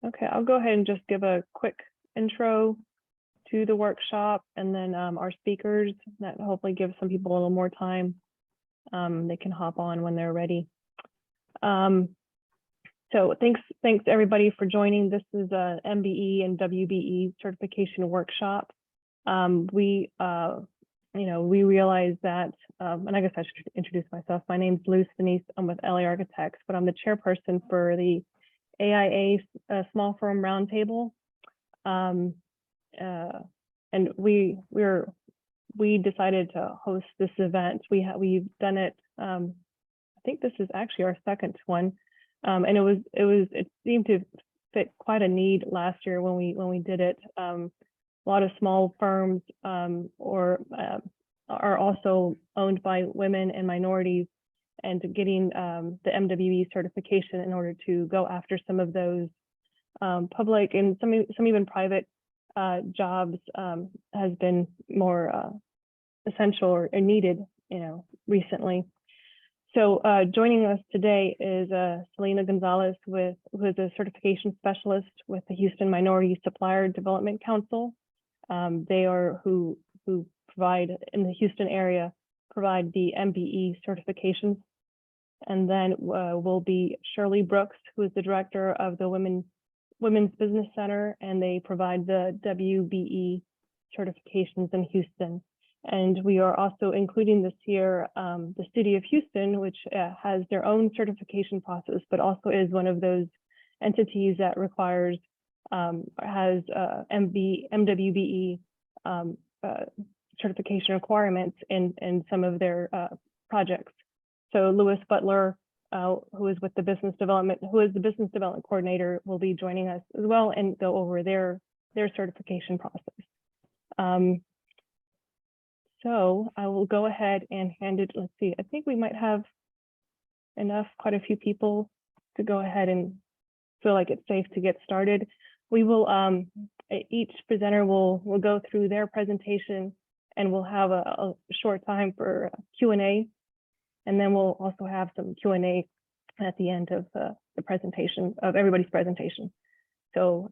Okay, I'll go ahead and just give a quick intro to the workshop, and then our speakers, that hopefully gives some people a little more time. They can hop on when they're ready. So thanks everybody for joining. This is a MBE and WBE certification workshop. We realize that, and I guess I should introduce myself. My name's Luz Denise. I'm with LA Architects, but I'm the chairperson for the AIA Small Firm Roundtable. And we decided to host this event. We've done it. I think this is actually our second one, and it seemed to fit quite a need last year when we did it. A lot of small firms are also owned by women and minorities, and getting the MWBE certification in order to go after some of those public and some even private jobs has been more essential or needed, recently. So joining us today is Selena Gonzalez, who is a certification specialist with the Houston Minority Supplier Development Council. They are who provide in the Houston area, provide the MBE certifications. And then will be Shirley Brooks, who is the director of the Women's Business Center, and they provide the WBE certifications in Houston. And we are also including this year the City of Houston, which has their own certification process, but also is one of those entities that requires, has MWBE certification requirements in some of their projects. So Lewis Butler, who is the business development coordinator, will be joining us as well and go over their certification process. So I will go ahead and hand it. Let's see. I think we might have quite a few people to go ahead and feel like it's safe to get started. We will each presenter will go through their presentation, and we'll have a short time for Q&A. And then we'll also have some Q&A at the end of the presentation, of everybody's presentation. So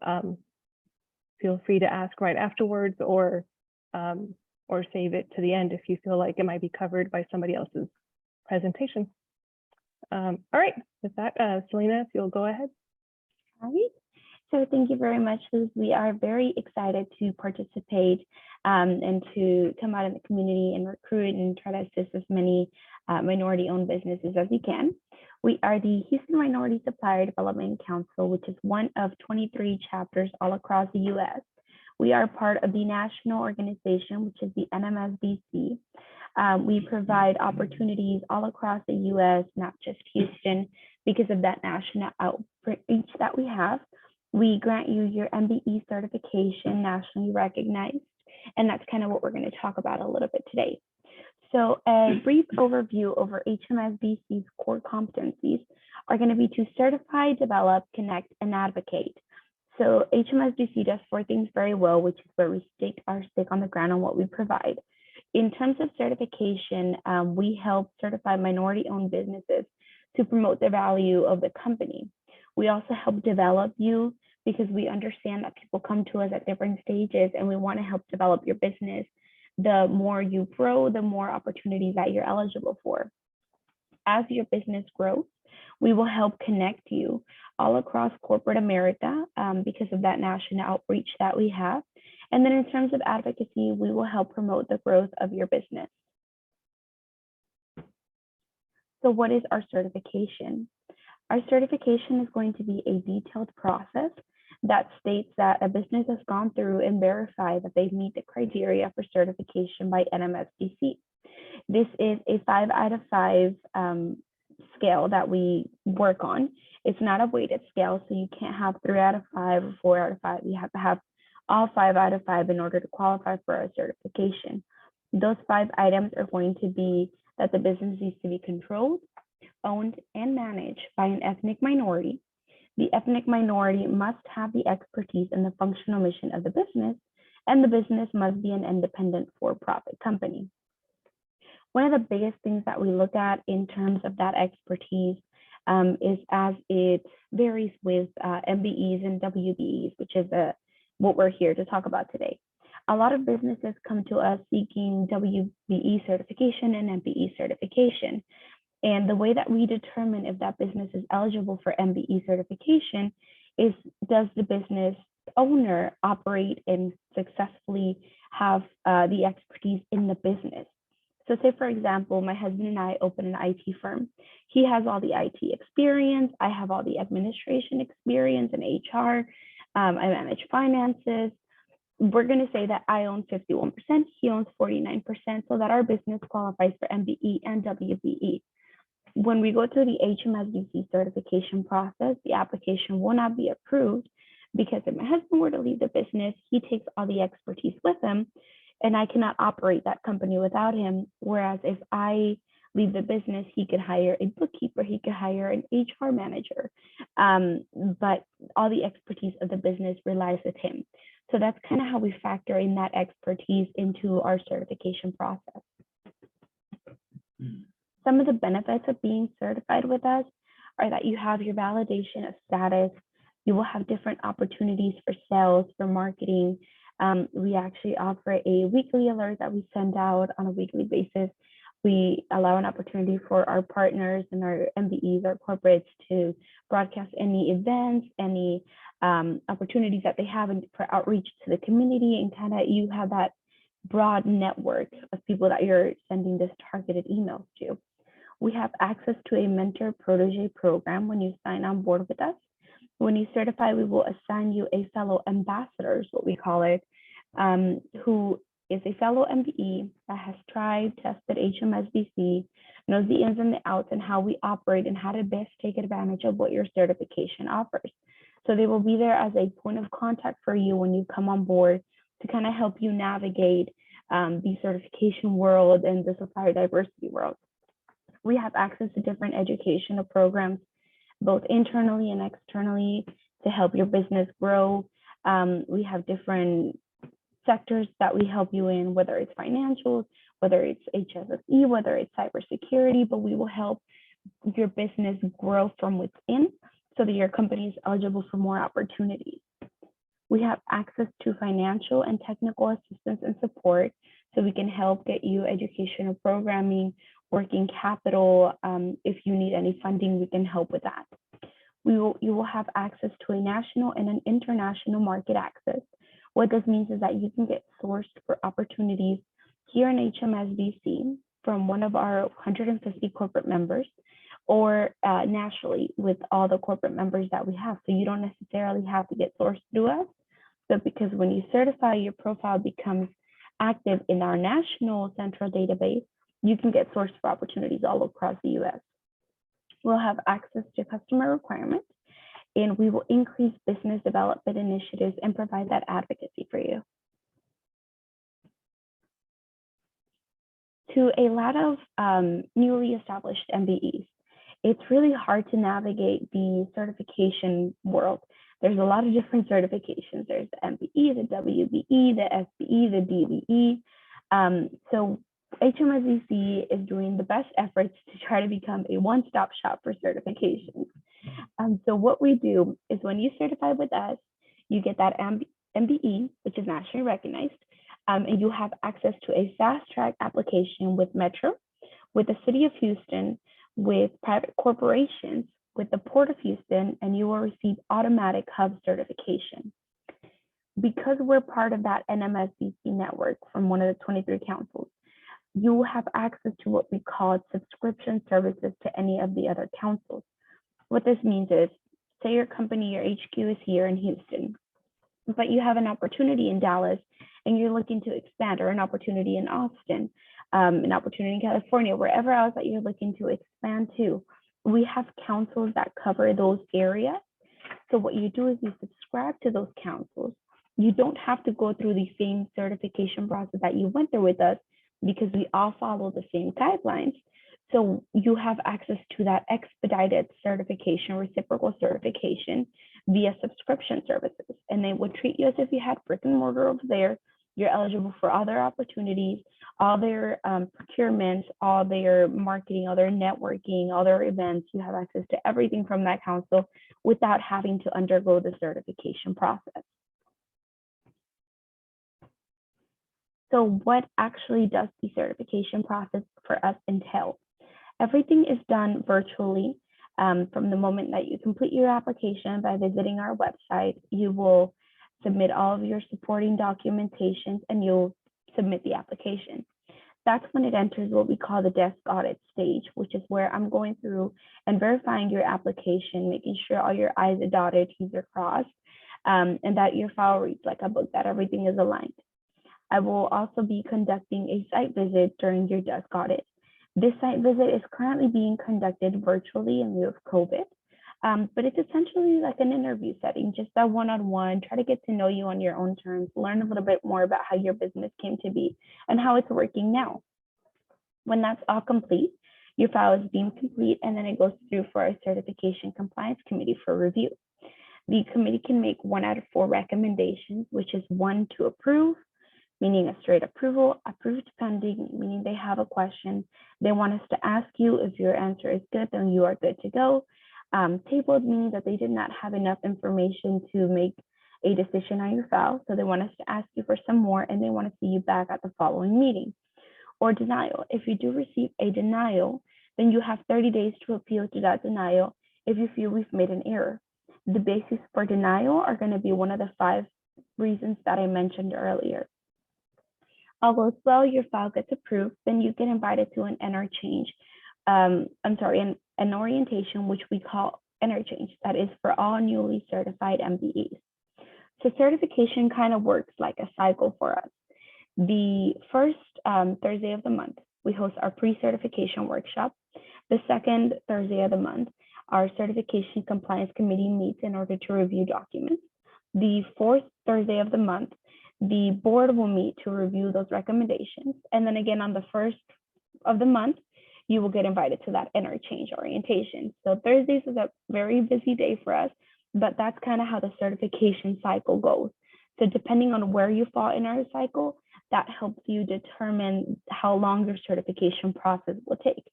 feel free to ask right afterwards, or save it to the end if you feel like it might be covered by somebody else's presentation. All right, with that, Selena, if you'll go ahead. All right. So thank you very much, Luz. We are very excited to participate and to come out in the community and recruit and try to assist as many minority-owned businesses as we can. We are the Houston Minority Supplier Development Council, which is one of 23 chapters all across the U.S. We are part of the national organization, which is the MSDC. We provide opportunities all across the U.S., not just Houston, because of that national outreach that we have. We grant you your MBE certification, nationally recognized, and that's kind of what we're going to talk about a little bit today. So a brief overview over HMSDC's core competencies are going to be to certify, develop, connect, and advocate. So HMSDC does 4 things very well, which is where we stake our stake on the ground on what we provide. In terms of certification, we help certify minority-owned businesses to promote the value of the company. We also help develop you because we understand that people come to us at different stages, and we want to help develop your business. The more you grow, the more opportunities that you're eligible for. As your business grows, we will help connect you all across corporate America because of that national outreach that we have. And then in terms of advocacy, we will help promote the growth of your business. So what is our certification? Our certification is going to be a detailed process that states that a business has gone through and verified that they meet the criteria for certification by NMSDC. This is a 5 out of 5 scale that we work on. It's not a weighted scale, so you can't have 3 out of 5 or 4 out of 5. You have to have all 5 out of 5 in order to qualify for a certification. Those 5 items are going to be that the business needs to be controlled, owned, and managed by an ethnic minority. The ethnic minority must have the expertise in the functional mission of the business, and the business must be an independent for-profit company. One of the biggest things that we look at in terms of that expertise is as it varies with MBEs and WBEs, which is what we're here to talk about today. A lot of businesses come to us seeking WBE certification and MBE certification. And the way that we determine if that business is eligible for MBE certification is, does the business owner operate and successfully have the expertise in the business? So say, for example, my husband and I open an IT firm. He has all the IT experience. I have all the administration experience and HR. I manage finances. We're going to say that I own 51%, he owns 49%, so that our business qualifies for MBE and WBE. When we go through the HMSDC certification process, the application will not be approved because if my husband were to leave the business, he takes all the expertise with him, and I cannot operate that company without him. Whereas if I leave the business, he could hire a bookkeeper, he could hire an HR manager, but all the expertise of the business relies with him. So that's kind of how we factor in that expertise into our certification process. Some of the benefits of being certified with us are that you have your validation of status. You will have different opportunities for sales, for marketing. We actually offer a weekly alert that we send out on a weekly basis. We allow an opportunity for our partners and our MBEs, our corporates, to broadcast any events, any opportunities that they have for outreach to the community, and kind of you have that broad network of people that you're sending this targeted emails to. We have access to a mentor protege program when you sign on board with us. When you certify, we will assign you a fellow ambassador, is what we call it, who is a fellow MBE that has tried, tested HMSDC, knows the ins and the outs and how we operate and how to best take advantage of what your certification offers. So they will be there as a point of contact for you when you come on board to kind of help you navigate the certification world and the supplier diversity world. We have access to different educational programs, both internally and externally, to help your business grow. We have different sectors that we help you in, whether it's financials, whether it's HSSE, whether it's cybersecurity, but we will help your business grow from within so that your company is eligible for more opportunities. We have access to financial and technical assistance and support, so we can help get you educational programming, working capital. If you need any funding, we can help with that. You will have access to a national and an international market access. What this means is that you can get sourced for opportunities here in HMSDC from one of our 150 corporate members, or nationally with all the corporate members that we have. So you don't necessarily have to get sourced through us, but because when you certify, your profile becomes active in our national central database, you can get sourced for opportunities all across the US. We'll have access to customer requirements, and we will increase business development initiatives and provide that advocacy for you. To a lot of newly established MBEs, it's really hard to navigate the certification world. There's a lot of different certifications. There's the MBE, the WBE, the SBE, the DBE. So HMSDC is doing the best efforts to try to become a one-stop shop for certifications. So what we do is when you certify with us, you get that MBE, which is nationally recognized, and you have access to a fast-track application with Metro, with the City of Houston, with private corporations, with the Port of Houston, and you will receive automatic hub certification. Because we're part of that NMSDC network from one of the 23 councils, you will have access to what we call subscription services to any of the other councils. What this means is, say your company, your HQ is here in Houston, but you have an opportunity in Dallas and you're looking to expand, or an opportunity in Austin, an opportunity in California, wherever else that you're looking to expand to. We have councils that cover those areas. So what you do is you subscribe to those councils. You don't have to go through the same certification process that you went through with us, because we all follow the same guidelines. So you have access to that expedited certification, reciprocal certification via subscription services. And they would treat you as if you had brick and mortar over there. you're eligible for other opportunities, all their procurements, all their marketing, all their networking, all their events. You have access to everything from that council without having to undergo the certification process. So what actually does the certification process for us entail? Everything is done virtually. From the moment that you complete your application by visiting our website, you will submit all of your supporting documentations and you'll submit the application. That's when it enters what we call the desk audit stage, which is where I'm going through and verifying your application, making sure all your I's are dotted, T's are crossed, and that your file reads like a book, that everything is aligned. I will also be conducting a site visit during your desk audit. This site visit is currently being conducted virtually in lieu of COVID, but it's essentially like an interview setting, just that one-on-one, try to get to know you on your own terms, learn a little bit more about how your business came to be and how it's working now. When that's all complete, your file is deemed complete and then it goes through for our certification compliance committee for review. The committee can make 1 out of 4 recommendations, which is 1 to approve, meaning a straight approval, approved pending, meaning they have a question. They want us to ask you. If your answer is good, then you are good to go. Tabled means that they did not have enough information to make a decision on your file. So they want us to ask you for some more and they want to see you back at the following meeting. Or denial. If you do receive a denial, then you have 30 days to appeal to that denial if you feel we've made an error. The basis for denial are going to be one of the 5 reasons that I mentioned earlier. Although your file gets approved, then you get invited to an interchange. An orientation, which we call interchange, that is for all newly certified MBEs. So certification kind of works like a cycle for us. The first Thursday of the month, we host our pre-certification workshop. The second Thursday of the month, our certification compliance committee meets in order to review documents. The fourth Thursday of the month, the board will meet to review those recommendations. And then again, on the first of the month, you will get invited to that interchange orientation. So Thursdays is a very busy day for us, but that's kind of how the certification cycle goes. So depending on where you fall in our cycle, that helps you determine how long your certification process will take.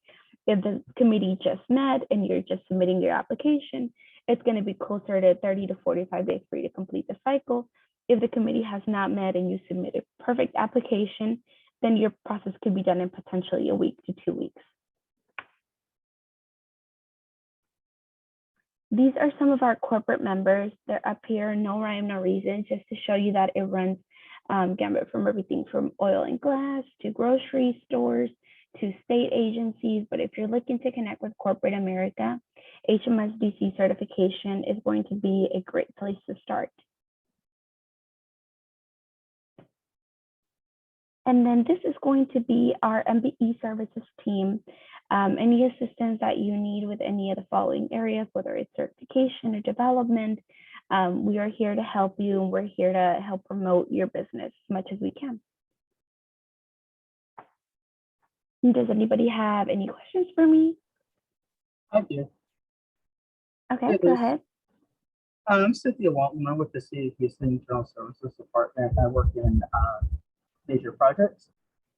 If the committee just met and you're just submitting your application, it's going to be closer to 30 to 45 days for you to complete the cycle. If the committee has not met and you submit a perfect application, then your process could be done in potentially a week to 2 weeks. These are some of our corporate members. They're up here, no rhyme, no reason, just to show you that it runs gamut from everything from oil and gas to grocery stores to state agencies. But if you're looking to connect with corporate America, HMSDC certification is going to be a great place to start. And then this is going to be our MBE services team. Any assistance that you need with any of the following areas, whether it's certification or development, we are here to help you, and we're here to help promote your business as much as we can. Does anybody have any questions for me? I do. Okay, go ahead. I'm Cynthia Walton. I'm with the City of Houston Internal Services Department. I work in major projects.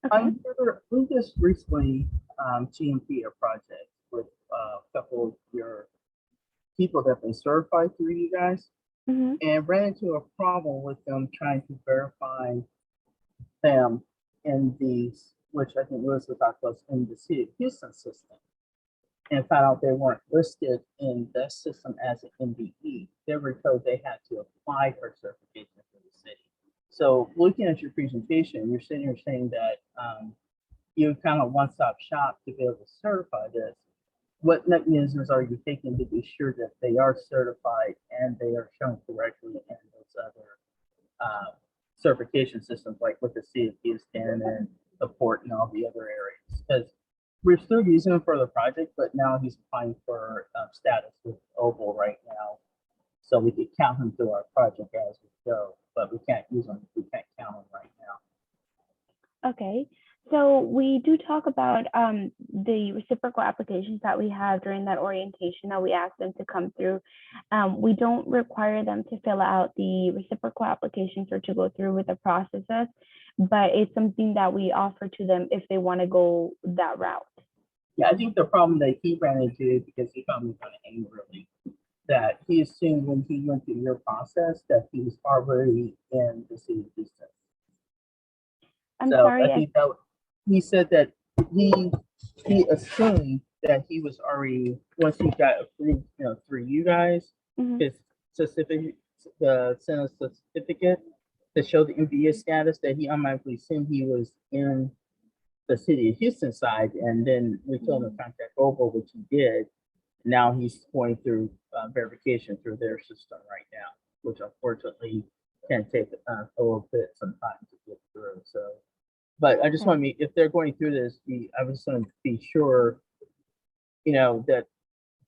Okay. We just recently GMP a project with a couple of your people that have been certified through you guys, and ran into a problem with them trying to verify them in these, which I think Lewis was talking about, in the City of Houston system, and found out they weren't listed in the system as an MBE. They were told they had to apply for certification for the city. So looking at your presentation, you're sitting here saying that you kind of one-stop shop to be able to certify this. What mechanisms are you taking to be sure that they are certified and they are shown correctly in those other certification systems, like with the City of Houston and the port and all the other areas? Because we're still using them for the project, but now he's applying for status with Oval right now, so we could count him through our project as we go. But we can't use them. We can't count them right now. Okay. So we do talk about the reciprocal applications that we have during that orientation that we ask them to come through. We don't require them to fill out the reciprocal applications or to go through with the processes. but it's something that we offer to them if they want to go that route. Yeah, I think the problem that he ran into, because he found me kind of angrily, that he assumed when he went through your process that he was already in the city of Houston. I'm So sorry. I think that he said that he assumed that he was already, once he got approved, you know, through you guys, his certificate, the certificate to show the MBE status, that he automatically assumed he was in the city of Houston side, and then we told him to contact over, which he did. Now he's going through verification through their system right now, which unfortunately can take a little bit some time to get through. So, but I just want to, if they're going through this, I just want to be sure, you know, that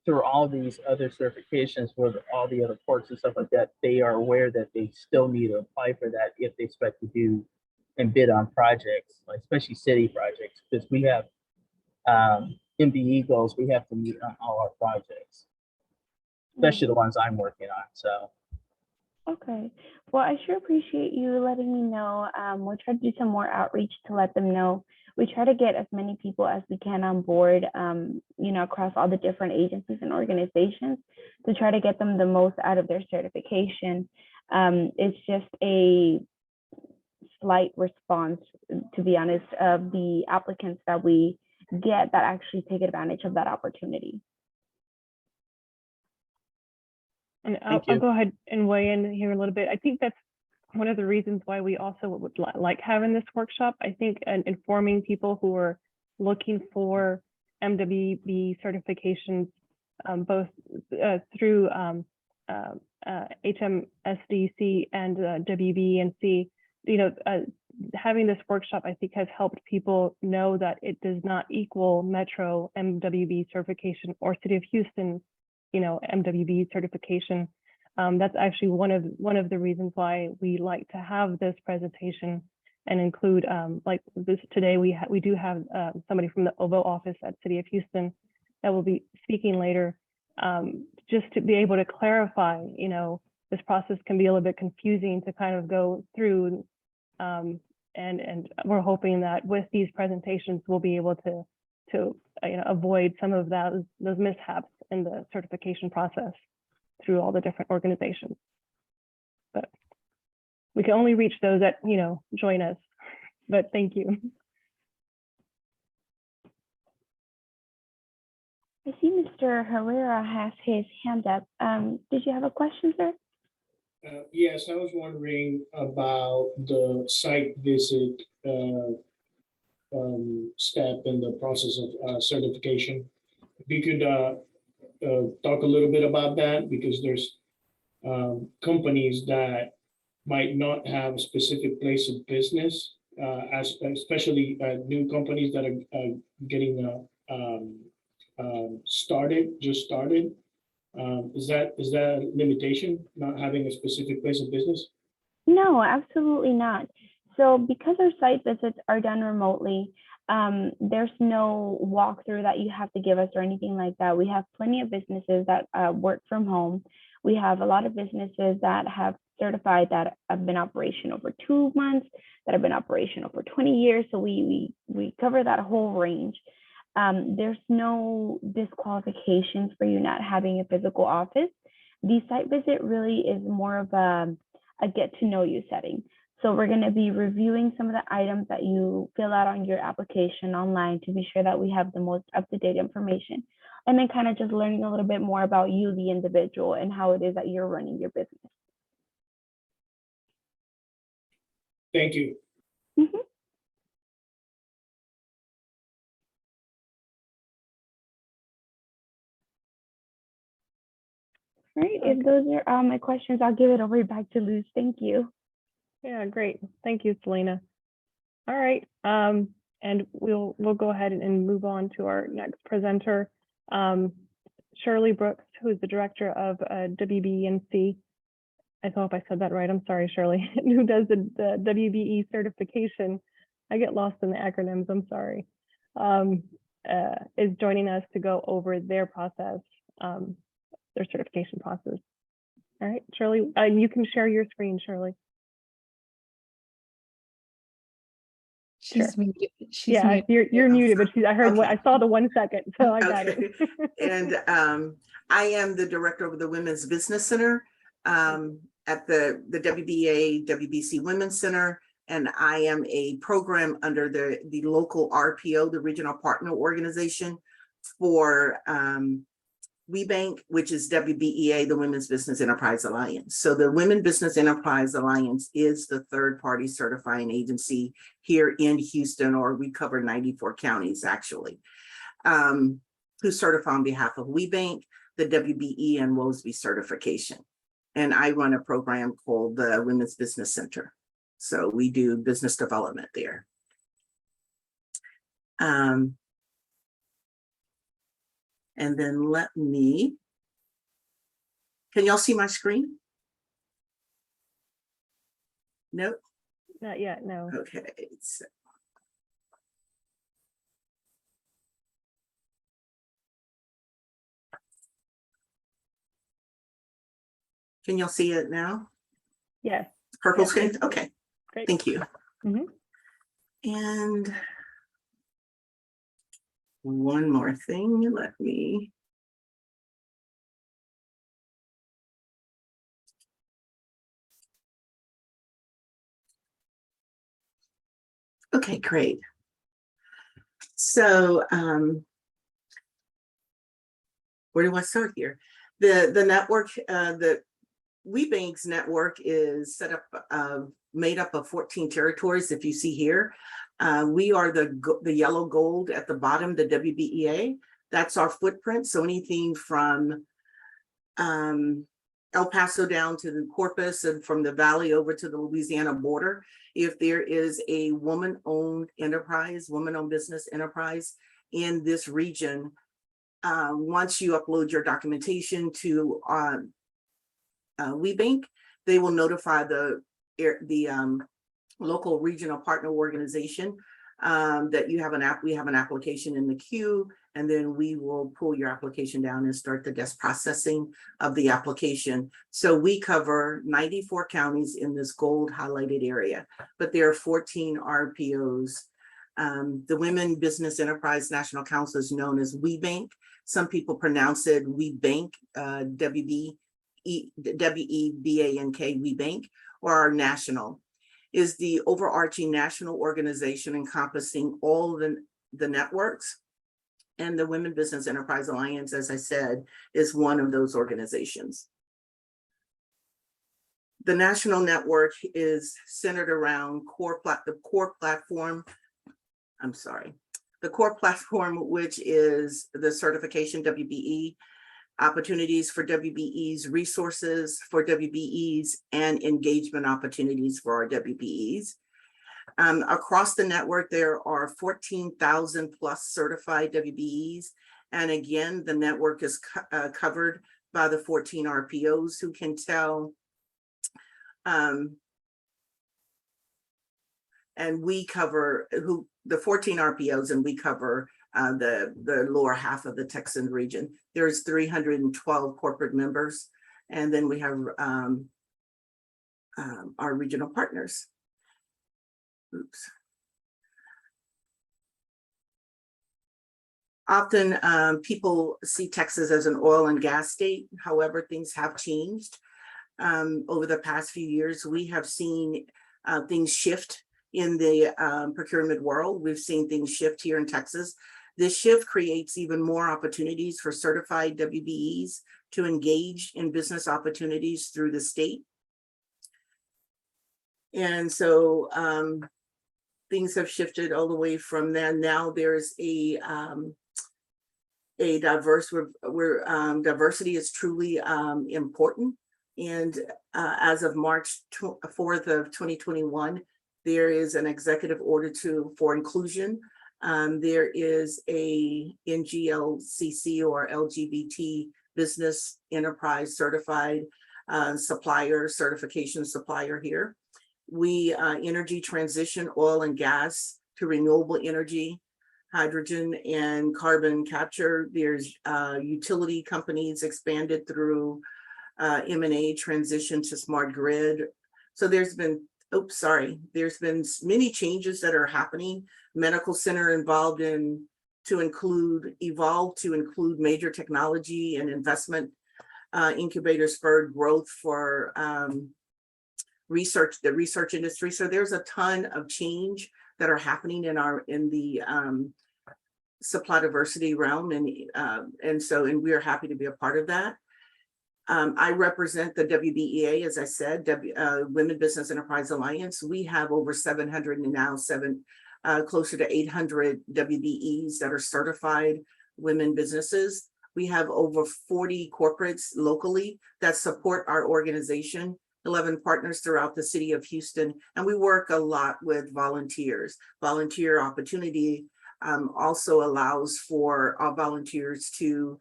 through all these other certifications with all the other ports and stuff like that, they are aware that they still need to apply for that if they expect to do and bid on projects, like especially city projects, because we have MBE goals we have to meet on all our projects, especially the ones I'm working on. So. Okay. Well, I sure appreciate you letting me know. We'll try to do some more outreach to let them know. We try to get as many people as we can on board, you know, across all the different agencies and organizations to try to get them the most out of their certification. It's just a slight response, to be honest, of the applicants that we get that actually take advantage of that opportunity. And I'll go ahead and weigh in here a little bit. I think that's one of the reasons why we also would like having this workshop. I think informing people who are looking for MWBE certifications, both through HMSDC and WBENC, you know, having this workshop, I think, has helped people know that it does not equal Metro MWBE certification or City of Houston, you know, MWBE certification. That's actually one of the reasons why we like to have this presentation and include, like this today, we do have somebody from the OVO office at City of Houston that will be speaking later, just to be able to clarify, you know, this process can be a little bit confusing to kind of go through, and we're hoping that with these presentations, we'll be able to you know, avoid some of those mishaps in the certification process through all the different organizations. But we can only reach those that, you know, join us. But thank you. I see Mr. Herrera has his hand up. Did you have a question, sir? Yes, I was wondering about the site visit step in the process of certification. If you could talk a little bit about that, because there's companies that might not have a specific place of business, especially new companies that are getting just started. Is that a limitation, not having a specific place of business? No, absolutely not. So because our site visits are done remotely, there's no walkthrough that you have to give us or anything like that. We have plenty of businesses that work from home. We have a lot of businesses that have certified that have been operational for 2 months, that have been operational for 20 years. So we cover that whole range. There's no disqualifications for you not having a physical office. The site visit really is more of a get to know you setting. So we're going to be reviewing some of the items that you fill out on your application online to be sure that we have the most up-to-date information. And then kind of just learning a little bit more about you, the individual, and how it is that you're running your business. Thank you. Mm-hmm. All right, if those are my questions, I'll give it over back to Luz. Thank you. Yeah, great. Thank you, Selena. All right, and we'll go ahead and move on to our next presenter, Shirley Brooks, who is the director of WBENC. I hope I said that right. I'm sorry, Shirley, who does the WBE certification. I get lost in the acronyms. I'm sorry. Is joining us to go over their process, their certification process. All right, Shirley, you can share your screen, Shirley. She's muted. She's Yeah, muted. you're muted, but I heard Okay. I saw the 1 second, so I got Okay. it. And I am the director of the Women's Business Center at the WBEA WBC Women's Center. And I am a program under the local RPO, the Regional Partner Organization for WBENC, which is WBEA, the Women's Business Enterprise Alliance. So the Women Business Enterprise Alliance is the third-party certifying agency here in Houston, or we cover 94 counties actually, who certify on behalf of WBENC, the WBE and WBE certification. And I run a program called the Women's Business Center. So we do business development there. And then can y'all see my screen? Nope. Not yet, no. Okay. So, can y'all see it now? Yes. Purple Yes. screen? Okay. Great. Thank you. Mhm. And one more thing, okay, great. So where do I start here? The network, the WBENC's network is set up, made up of 14 territories. If you see here, we are the yellow gold at the bottom, the WBEA. That's our footprint. So anything from El Paso down to the Corpus, and from the Valley over to the Louisiana border, if there is a woman-owned enterprise, woman-owned business enterprise in this region, once you upload your documentation to WBENC, they will notify the local regional partner organization that we have an application in the queue, and then we will pull your application down and start the guest processing of the application. So we cover 94 counties in this gold highlighted area, but there are 14 RPOs. The Women Business Enterprise National Council is known as WBENC. Some people pronounce it WBENC, WBEBANK, WBENC, or our national, is the overarching national organization encompassing all the networks. And the Women Business Enterprise Alliance, as I said, is one of those organizations. The national network is centered around the core platform, which is the certification WBE, opportunities for WBEs, resources for WBEs, and engagement opportunities for our WBEs. Across the network, there are 14,000 plus certified WBEs. And again, the network is covered by the 14 RPOs who can tell, and we cover the 14 RPOs, and we cover the lower half of the Texan region. There's 312 corporate members, and then we have our regional partners. Oops. Often people see Texas as an oil and gas state. However, things have changed. Over the past few years, we have seen things shift in the procurement world. We've seen things shift here in Texas. This shift creates even more opportunities for certified WBEs to engage in business opportunities through the state. And so things have shifted all the way from there. Now there's a diverse, diversity is truly important. And as of March 4th of 2021, there is an executive order for inclusion. There is a NGLCC or LGBT business enterprise certified supplier certification supplier here. We energy transition oil and gas to renewable energy, hydrogen and carbon capture. There's utility companies expanded through M&A transition to smart grid. So there's been oops, sorry, there's been many changes that are happening. Medical center evolved to include major technology and investment incubators spurred growth for the research industry. So there's a ton of change that are happening in the supply diversity realm, and we are happy to be a part of that. I represent the WBEA, as I said, Women Business Enterprise Alliance. We have over 700 and now closer to 800 WBEs that are certified women businesses. We have over 40 corporates locally that support our organization, 11 partners throughout the city of Houston, and we work a lot with volunteers. Volunteer opportunity also allows for our volunteers to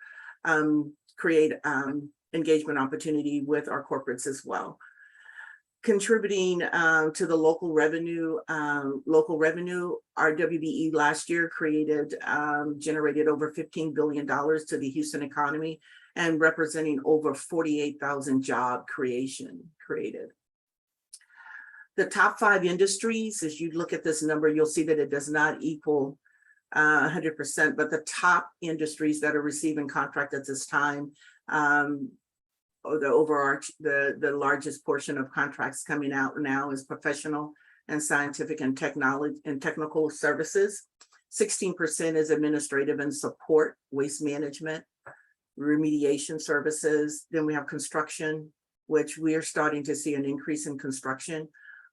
create engagement opportunity with our corporates as well. Contributing to the local revenue, our WBE last year generated over $15 billion to the Houston economy and representing over 48,000 job created. The top 5 industries, as you look at this number, you'll see that it does not equal 100%, but the top industries that are receiving contract at this time, the largest portion of contracts coming out now is professional and scientific and technical services. 16% is administrative and support, waste management, remediation services. Then we have construction, which we are starting to see an increase in construction,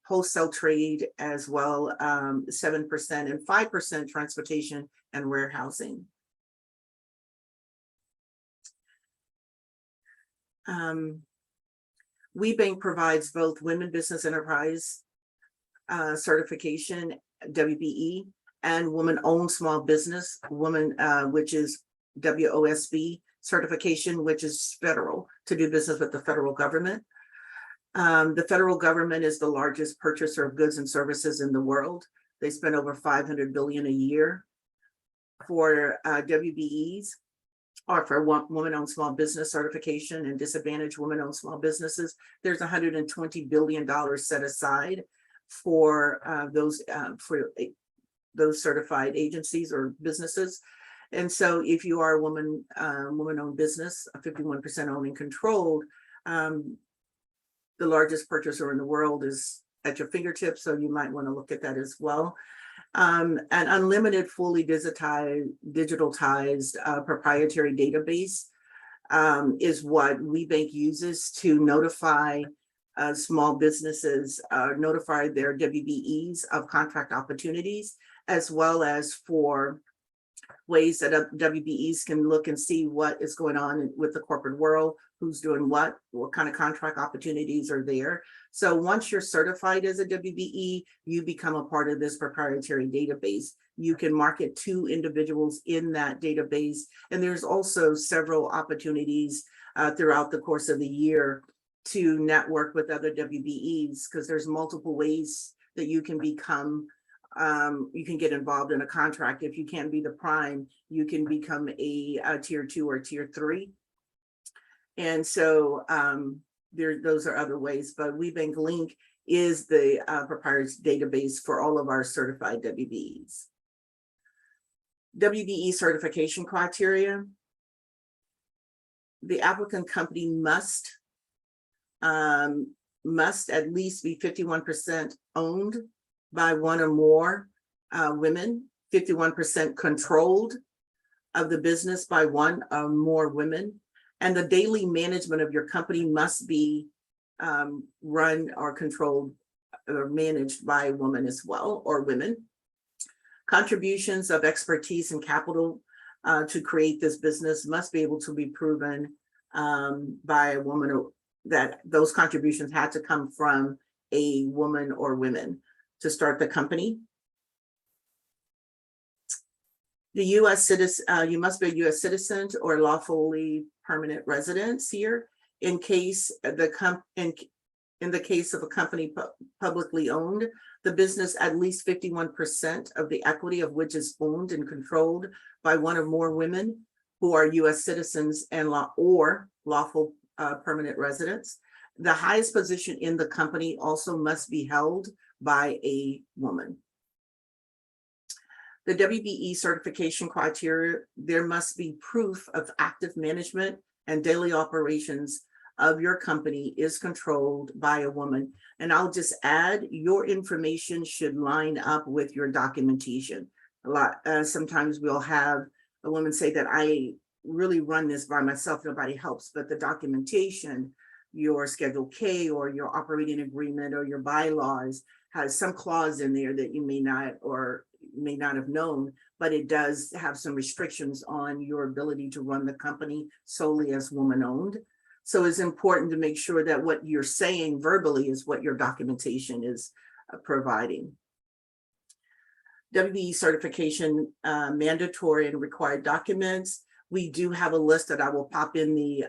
wholesale trade as well, 7%, and 5% transportation and warehousing. WBENC provides both Women Business Enterprise certification, WBE, and Woman-Owned Small Business, which is WOSB certification, which is federal, to do business with the federal government. The federal government is the largest purchaser of goods and services in the world. They spend over $500 billion a year. For WBEs, or for woman-owned small business certification and disadvantaged women-owned small businesses, there's $120 billion set aside for those certified agencies or businesses. And so if you are a woman-owned business, 51% owned and controlled, the largest purchaser in the world is at your fingertips, so you might want to look at that as well. An unlimited, fully digitalized proprietary database is what WBENC uses to notify small businesses, notify their WBEs of contract opportunities, as well as for ways that WBEs can look and see what is going on with the corporate world, who's doing what kind of contract opportunities are there. So once you're certified as a WBE, you become a part of this proprietary database. You can market to individuals in that database. And there's also several opportunities throughout the course of the year to network with other WBEs, because there's multiple ways that you can become you can get involved in a contract. If you can't be the prime, you can become a tier 2 or tier 3. And so those are other ways, but WBENC Link is the proprietary database for all of our certified WBEs. WBE certification criteria. The applicant company must at least be 51% owned by one or more women, 51% controlled of the business by one or more women, and the daily management of your company must be run or controlled or managed by a woman as well, or women. Contributions of expertise and capital to create this business must be able to be proven by a woman, or that those contributions had to come from a woman or women to start the company. The U.S. citizen, you must be a U.S. citizen or lawfully permanent resident here. In case in the case of a company publicly owned, the business at least 51% of the equity of which is owned and controlled by one or more women who are U.S. citizens and lawful permanent residents. The highest position in the company also must be held by a woman. The WBE certification criteria, there must be proof of active management and daily operations of your company is controlled by a woman. And I'll just add, your information should line up with your documentation. Sometimes we'll have a woman say that I really run this by myself, nobody helps, but the documentation, your Schedule K or your operating agreement or your bylaws has some clause in there that you may not or may not have known, but it does have some restrictions on your ability to run the company solely as woman-owned. So it's important to make sure that what you're saying verbally is what your documentation is providing. WBE certification mandatory and required documents. We do have a list that I will pop in the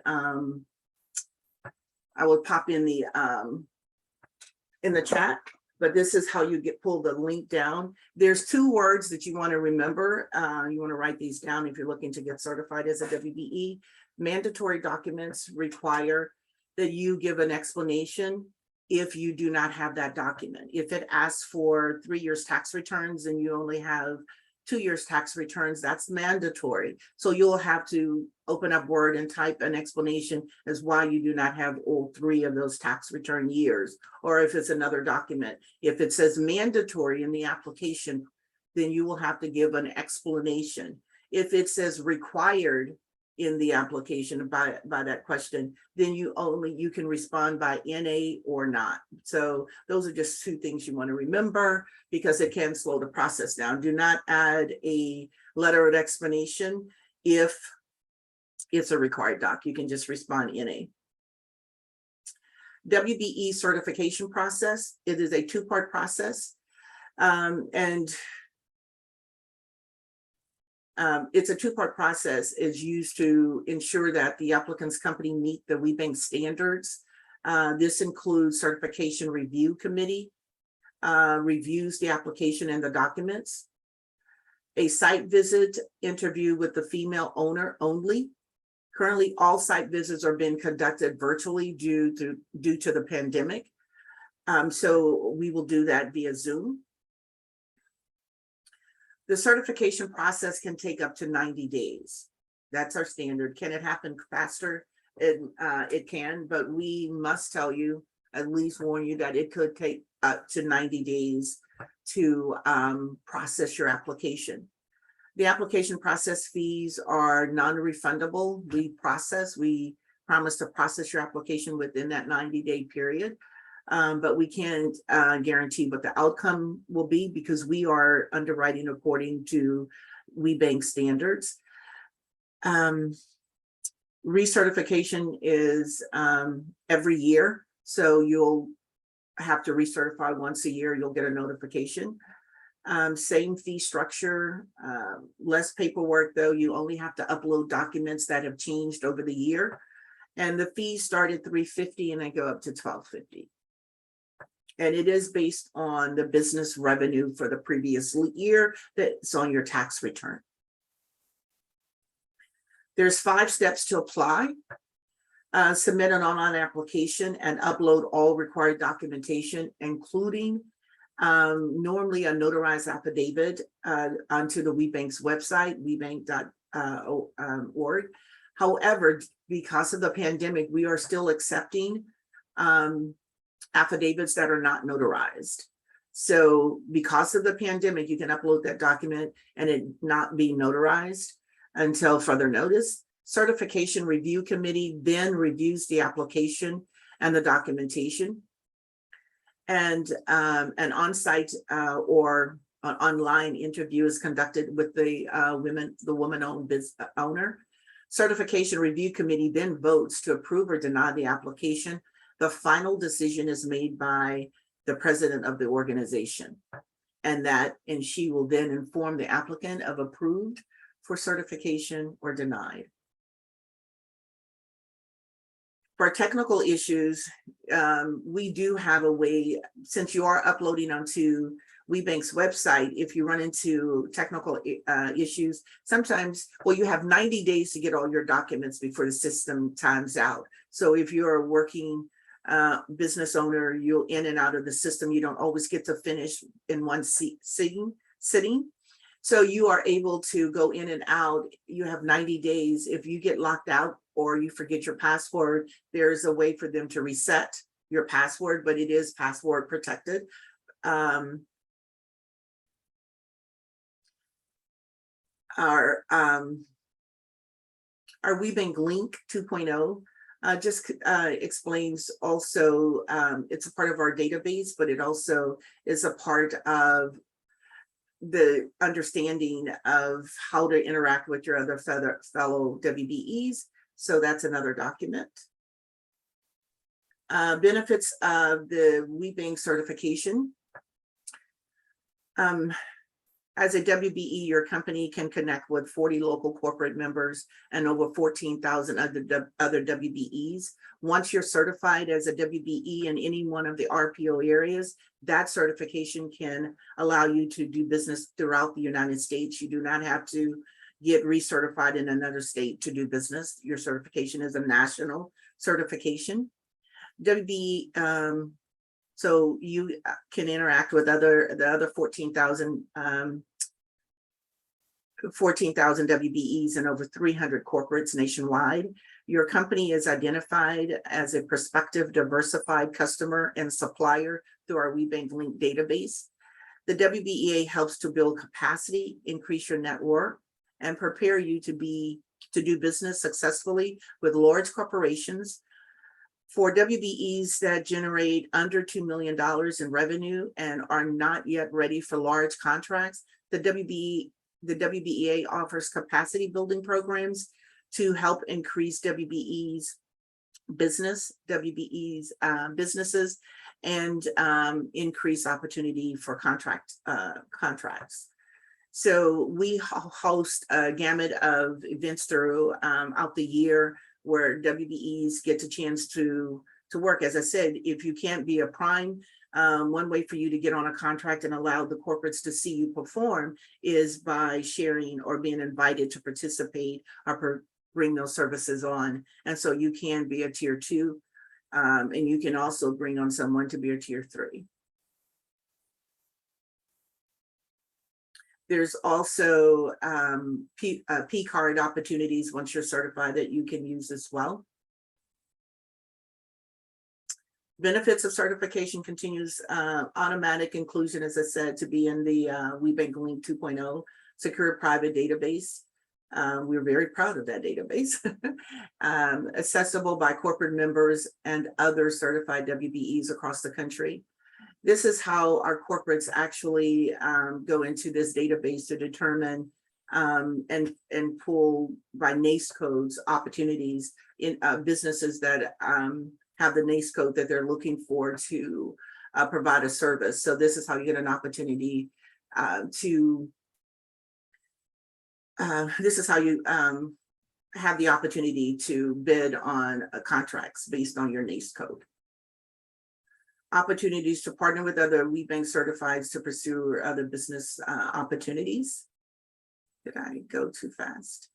chat, but this is how you pull the link down. There's 2 words that you want to remember. You want to write these down if you're looking to get certified as a WBE. Mandatory documents require that you give an explanation if you do not have that document. If it asks for 3 years tax returns and you only have 2 years tax returns, that's mandatory. So you'll have to open up Word and type an explanation as why you do not have all 3 of those tax return years, or if it's another document. If it says mandatory in the application, then you will have to give an explanation. If it says required in the application by that question, then you can respond by NA or not. So those are just 2 things you want to remember because it can slow the process down. Do not add a letter of explanation if it's a required doc. You can just respond NA. WBE certification process. It is a 2-part process. It's a 2-part process. Is used to ensure that the applicant's company meet the WBENC standards. This includes certification review committee, reviews the application and the documents, a site visit interview with the female owner only. Currently, all site visits are being conducted virtually due to the pandemic. So we will do that via Zoom. The certification process can take up to 90 days. That's our standard. Can it happen faster? It can, but we must tell you, at least warn you that it could take up to 90 days to process your application. The application process fees are non-refundable. We promise to process your application within that 90-day period. But we can't guarantee what the outcome will be because we are underwriting according to WBENC standards. Recertification is every year. So you'll have to recertify once a year. You'll get a notification. Same fee structure, less paperwork though. You only have to upload documents that have changed over the year. And the fees start at $350 and they go up to $1,250. And it is based on the business revenue for the previous year that's on your tax return. There's 5 steps to apply. Submit an online application and upload all required documentation, including normally a notarized affidavit onto the WBENC's website, wbeNC.org. However, because of the pandemic, we are still accepting affidavits that are not notarized. So because of the pandemic, you can upload that document and it not be notarized until further notice. Certification review committee then reviews the application and the documentation. And an on-site or an online interview is conducted with the woman-owned business owner. Certification review committee then votes to approve or deny the application. The final decision is made by the president of the organization, and she will then inform the applicant of approved for certification or denied. For technical issues, we do have a way, since you are uploading onto WBENC's website, if you run into technical issues, sometimes, well, you have 90 days to get all your documents before the system times out. So if you're working business owner, you're in and out of the system. You don't always get to finish in one sitting. So you are able to go in and out. You have 90 days. If you get locked out or you forget your password, there's a way for them to reset your password, but it is password protected. Our WBENC link 2.0 just explains also, it's a part of our database, but it also is a part of the understanding of how to interact with your other fellow WBEs. So that's another document. Benefits of the WBENC certification. As a WBE, your company can connect with 40 local corporate members and over 14,000 other WBEs. Once you're certified as a WBE in any one of the RPO areas, that certification can allow you to do business throughout the United States. You do not have to get recertified in another state to do business. Your certification is a national certification. WBE, so you can interact with the other 14,000 WBEs and over 300 corporates nationwide. Your company is identified as a prospective diversified customer and supplier through our WBENC link database. The WBEA helps to build capacity, increase your network, and prepare you to do business successfully with large corporations. For WBEs that generate under $2 million in revenue and are not yet ready for large contracts, the WBEA offers capacity building programs to help increase WBEs businesses and increase opportunity for contracts. So we host a gamut of events throughout the year where WBEs get a chance to work. As I said, if you can't be a prime, one way for you to get on a contract and allow the corporates to see you perform is by sharing or being invited to participate or bring those services on. And so you can be a tier 2, and you can also bring on someone to be a tier 3. There's also P card opportunities once you're certified that you can use as well. Benefits of certification continues automatic inclusion, as I said, to be in the WBENC link 2.0 secure private database. We're very proud of that database. Accessible by corporate members and other certified WBEs across the country. This is how our corporates actually go into this database to determine and pull by NAICS codes opportunities in businesses that have the NAICS code that they're looking for to provide a service. So this is how you get an opportunity this is how you have the opportunity to bid on contracts based on your NAICS code. Opportunities to partner with other WBENC certifieds to pursue other business opportunities. Did I go too fast?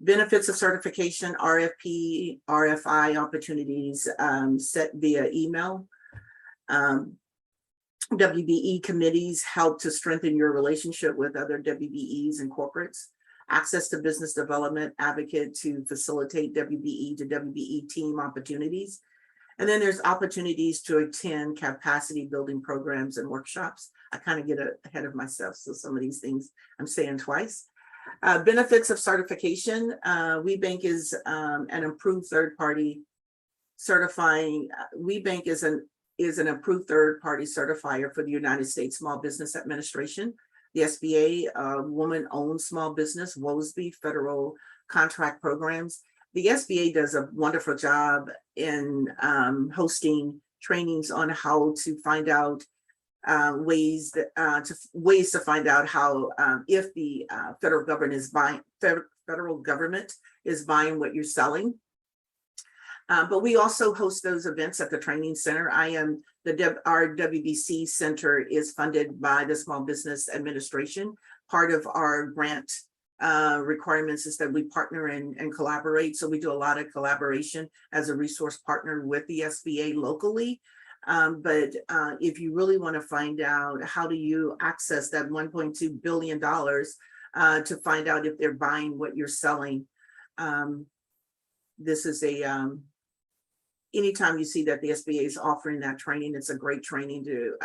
Benefits of certification, RFP, RFI opportunities set via email. WBE committees help to strengthen your relationship with other WBEs and corporates. Access to business development advocate to facilitate WBE to WBE team opportunities. And then there's opportunities to attend capacity building programs and workshops. I kind of get ahead of myself, so some of these things I'm saying twice. Benefits of certification. WBENC is an approved third-party certifying. WBENC is an approved third-party certifier for the United States Small Business Administration, the SBA, Woman-Owned Small Business, WBE federal contract programs. The SBA does a wonderful job in hosting trainings on how to find out ways to find out how if the federal government is buying what you're selling. But we also host those events at the training center. Our WBC center is funded by the Small Business Administration, part of our grant requirements is that we partner and collaborate. So we do a lot of collaboration as a resource partner with the SBA locally. But if you really want to find out how do you access that $1.2 billion to find out if they're buying what you're selling, this is a, anytime you see that the SBA is offering that training, it's a great training to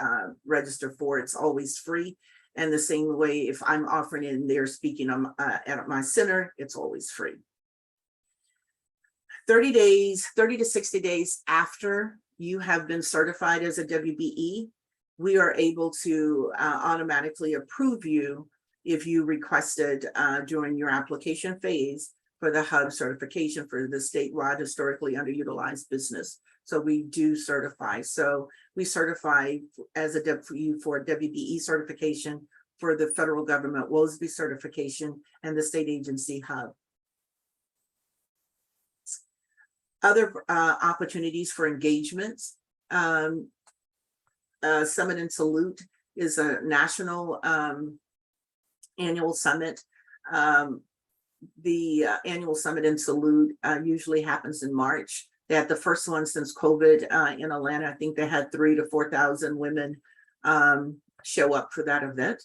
register for. It's always free. And the same way, if I'm offering it and they're speaking at my center, it's always free. 30 to 60 days after you have been certified as a WBE, we are able to automatically approve you if you requested during your application phase for the HUB certification for the statewide historically underutilized business. So we do certify. So we certify as a for WBE certification for the federal government, WBE certification, and the state agency HUB. Other opportunities for engagements. Summit and Salute is a national annual summit. The annual Summit and Salute usually happens in March. They had the first one since COVID in Atlanta. I think they had 3,000 to 4,000 women show up for that event.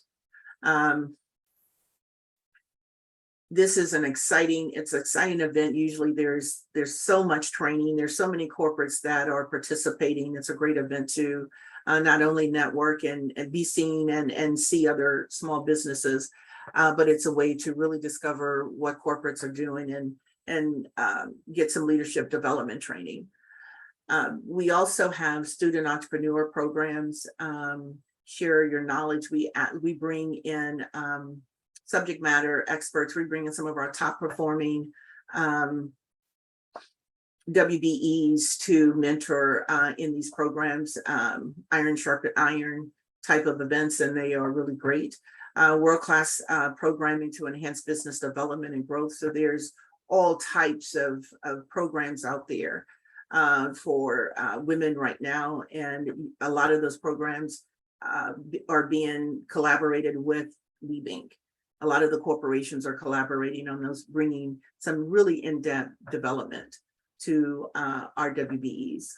This is an exciting event. Usually there's so much training. There's so many corporates that are participating. It's a great event to not only network and be seen and see other small businesses, but it's a way to really discover what corporates are doing and get some leadership development training. We also have student entrepreneur programs, share your knowledge. We bring in subject matter experts. We bring in some of our top performing WBEs to mentor in these programs, iron sharpen iron type of events, and they are really great. World-class programming to enhance business development and growth. So there's all types of programs out there for women right now. And a lot of those programs are being collaborated with WBENC. A lot of the corporations are collaborating on those, bringing some really in-depth development to our WBEs.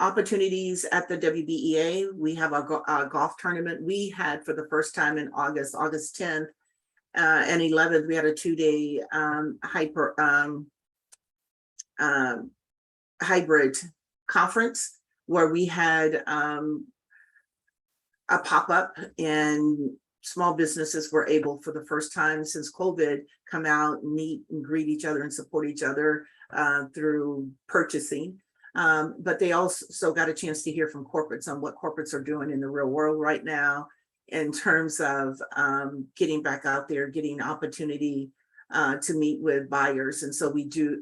Opportunities at the WBEA, we have a golf tournament. We had for the first time in August 10th and 11th, we had a 2-day hybrid conference where we had a pop-up, and small businesses were able for the first time since COVID come out, meet and greet each other and support each other through purchasing. But they also got a chance to hear from corporates on what corporates are doing in the real world right now in terms of getting back out there, getting opportunity to meet with buyers. And so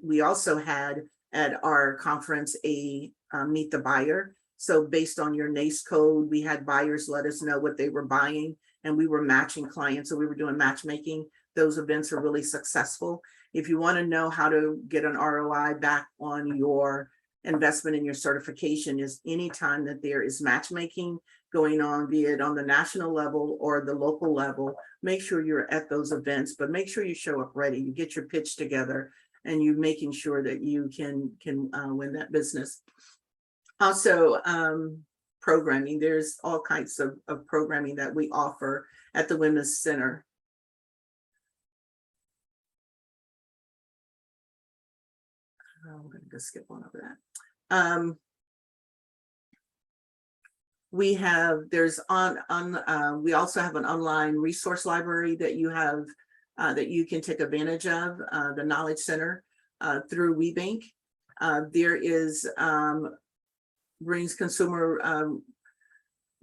we also had at our conference a meet the buyer. So based on your NACE code, we had buyers let us know what they were buying, and we were matching clients. So we were doing matchmaking. Those events are really successful. If you want to know how to get an ROI back on your investment in your certification, is anytime that there is matchmaking going on, be it on the national level or the local level, make sure you're at those events, but make sure you show up ready. You get your pitch together and you're making sure that you can win that business. Also, programming. There's all kinds of programming that we offer at the Women's Center. I'm going to skip on over that. We also have an online resource library that you have that you can take advantage of, the Knowledge Center through WBENC. There is brings consumer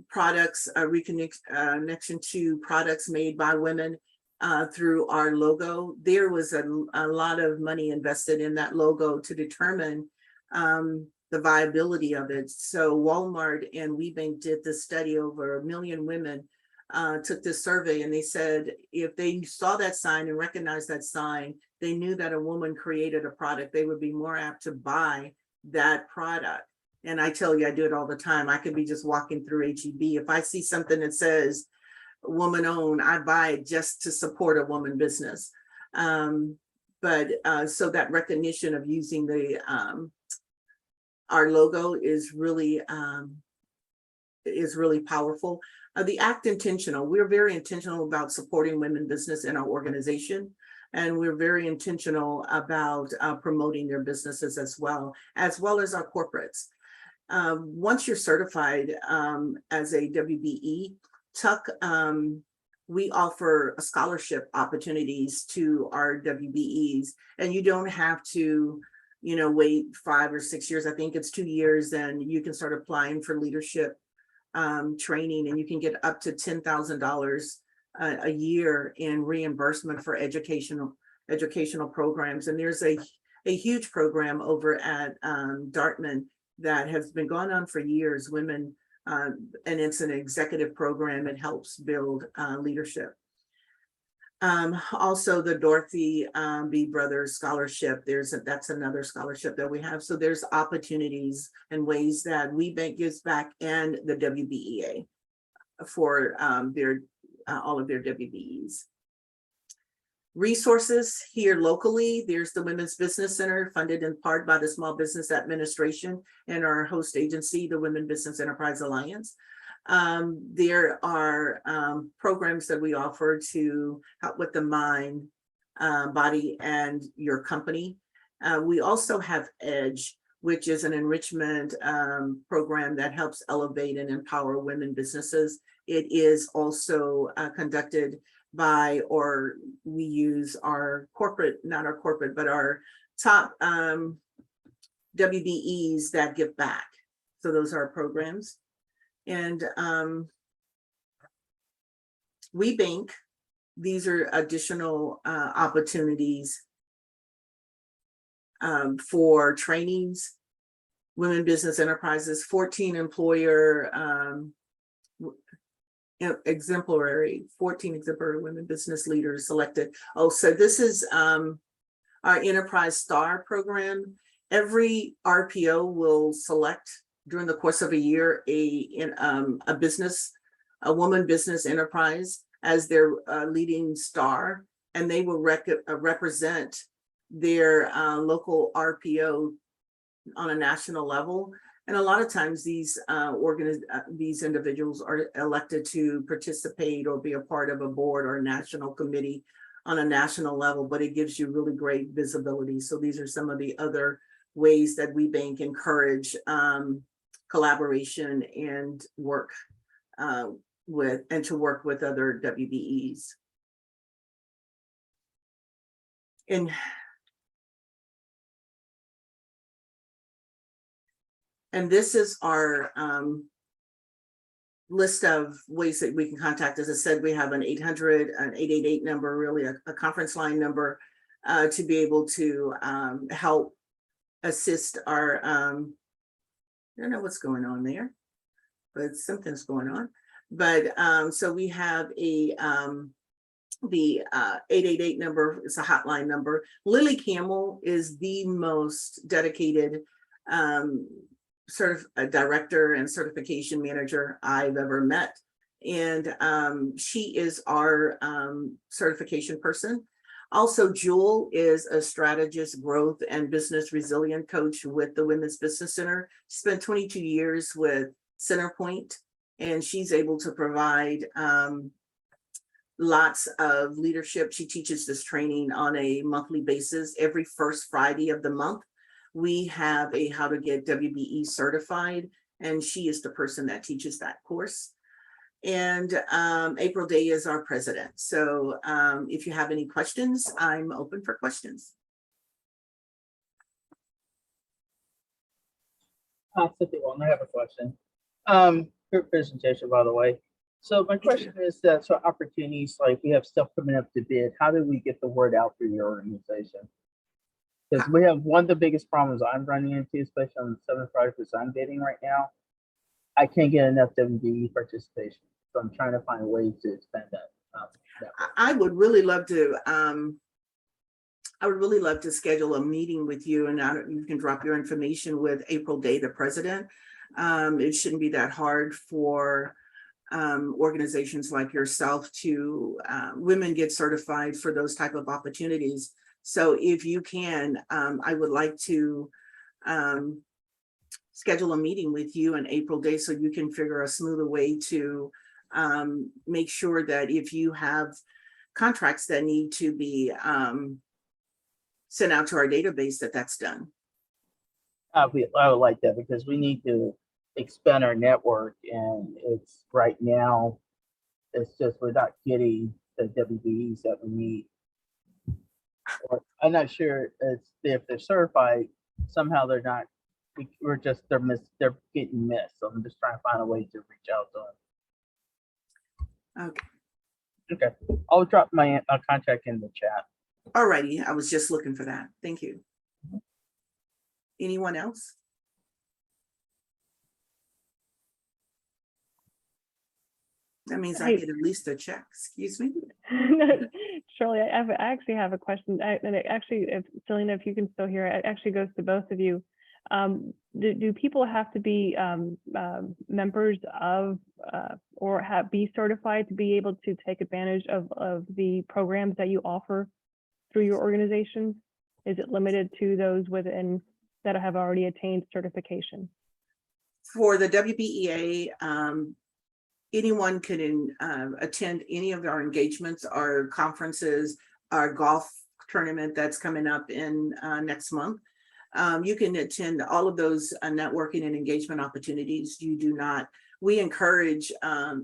products, reconnection to products made by women through our logo. There was a lot of money invested in that logo to determine the viability of it. So Walmart and WBENC did this study. Over 1 million women took this survey, and they said if they saw that sign and recognized that sign, they knew that a woman created a product, they would be more apt to buy that product. And I tell you, I do it all the time. I could be just walking through HEB. If I see something that says woman owned, I buy it just to support a woman business. But so that recognition of using the our logo is really powerful. The act intentional, we're very intentional about supporting women business in our organization. And we're very intentional about promoting their businesses as well as our corporates. Once you're certified as a WBE, Tuck, we offer scholarship opportunities to our WBEs, and you don't have to, wait 5 or 6 years. I think it's 2 years, and you can start applying for leadership training, and you can get up to $10,000 a year in reimbursement for educational programs. And there's a huge program over at Dartmouth that has been going on for years, women, and it's an executive program. It helps build leadership. Also the Dorothy B. Brothers Scholarship, that's another scholarship that we have. So there's opportunities and ways that WBENC gives back, and the WBEA for all of their WBEs. Resources here locally, there's the Women's Business Center, funded in part by the Small Business Administration and our host agency, the Women Business Enterprise Alliance. There are programs that we offer to help with the mind, body, and your company. We also have EDGE, which is an enrichment program that helps elevate and empower women businesses. It is also conducted by, or we use our corporate, not our corporate, but our top WBEs that give back. So those are our programs. And WBENC, these are additional opportunities for trainings, women business enterprises, 14 employer exemplary 14 exemplary women business leaders selected. Oh, so this is our Enterprise Star program. Every RPO will select during the course of a year a woman business enterprise as their leading star, and they will represent their local RPO on a national level. And a lot of times these individuals are elected to participate or be a part of a board or a national committee on a national level, but it gives you really great visibility. So these are some of the other ways that WBENC encourage collaboration and work with other WBEs. And this is our list of ways that we can contact. As I said, we have an 800, an 888 number, really a conference line number to be able to help assist our, I don't know what's going on there, but something's going on. But so we have the 888 number is a hotline number. Lily Campbell is the most dedicated director and certification manager I've ever met. And she is our certification person. Also, Jewel is a strategist, growth, and business resilient coach with the Women's Business Center. She spent 22 years with Centerpoint, and she's able to provide lots of leadership. She teaches this training on a monthly basis. Every first Friday of the month, we have a How to Get WBE Certified, and she is the person that teaches that course. And April Day is our president. So if you have any questions, I'm open for questions. I have a question. Good presentation, by the way. So my question is that so opportunities, like we have stuff coming up to bid, how do we get the word out through your organization? Because we have one of the biggest problems I'm running into, especially on the 7 projects I'm bidding right now. I can't get enough WBE participation. So I'm trying to find ways to expand that. I would really love to schedule a meeting with you, and you can drop your information with April Day, the president. It shouldn't be that hard for organizations like yourself to women get certified for those type of opportunities. So if you can, I would like to schedule a meeting with you on April day so you can figure a smoother way to make sure that if you have contracts that need to be sent out to our database, that's done. I would like that because we need to expand our network, and it's right now, it's just we're not getting the WBEs that we need. Or I'm not sure if they're certified, somehow they're not. They're getting missed. So I'm just trying to find a way to reach out to them. Okay. Okay, I'll drop my contact in the chat. Alrighty, I was just looking for that. Thank you. Anyone else? That means I get at least a check. Excuse me. Shirley, I actually have a question. And it actually, if Selena, if you can still hear it, actually goes to both of you. Do people have to be members of or be certified to be able to take advantage of the programs that you offer through your organizations? Is it limited to those within that have already attained certification? For the WBEA, anyone can attend any of our engagements, our conferences, our golf tournament that's coming up in next month. You can attend all of those networking and engagement opportunities. We encourage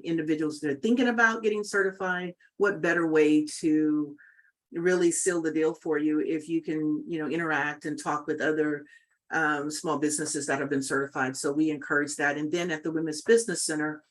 individuals that are thinking about getting certified. What better way to really seal the deal for you if you can, interact and talk with other small businesses that have been certified. So we encourage that. And then at the Women's Business Center,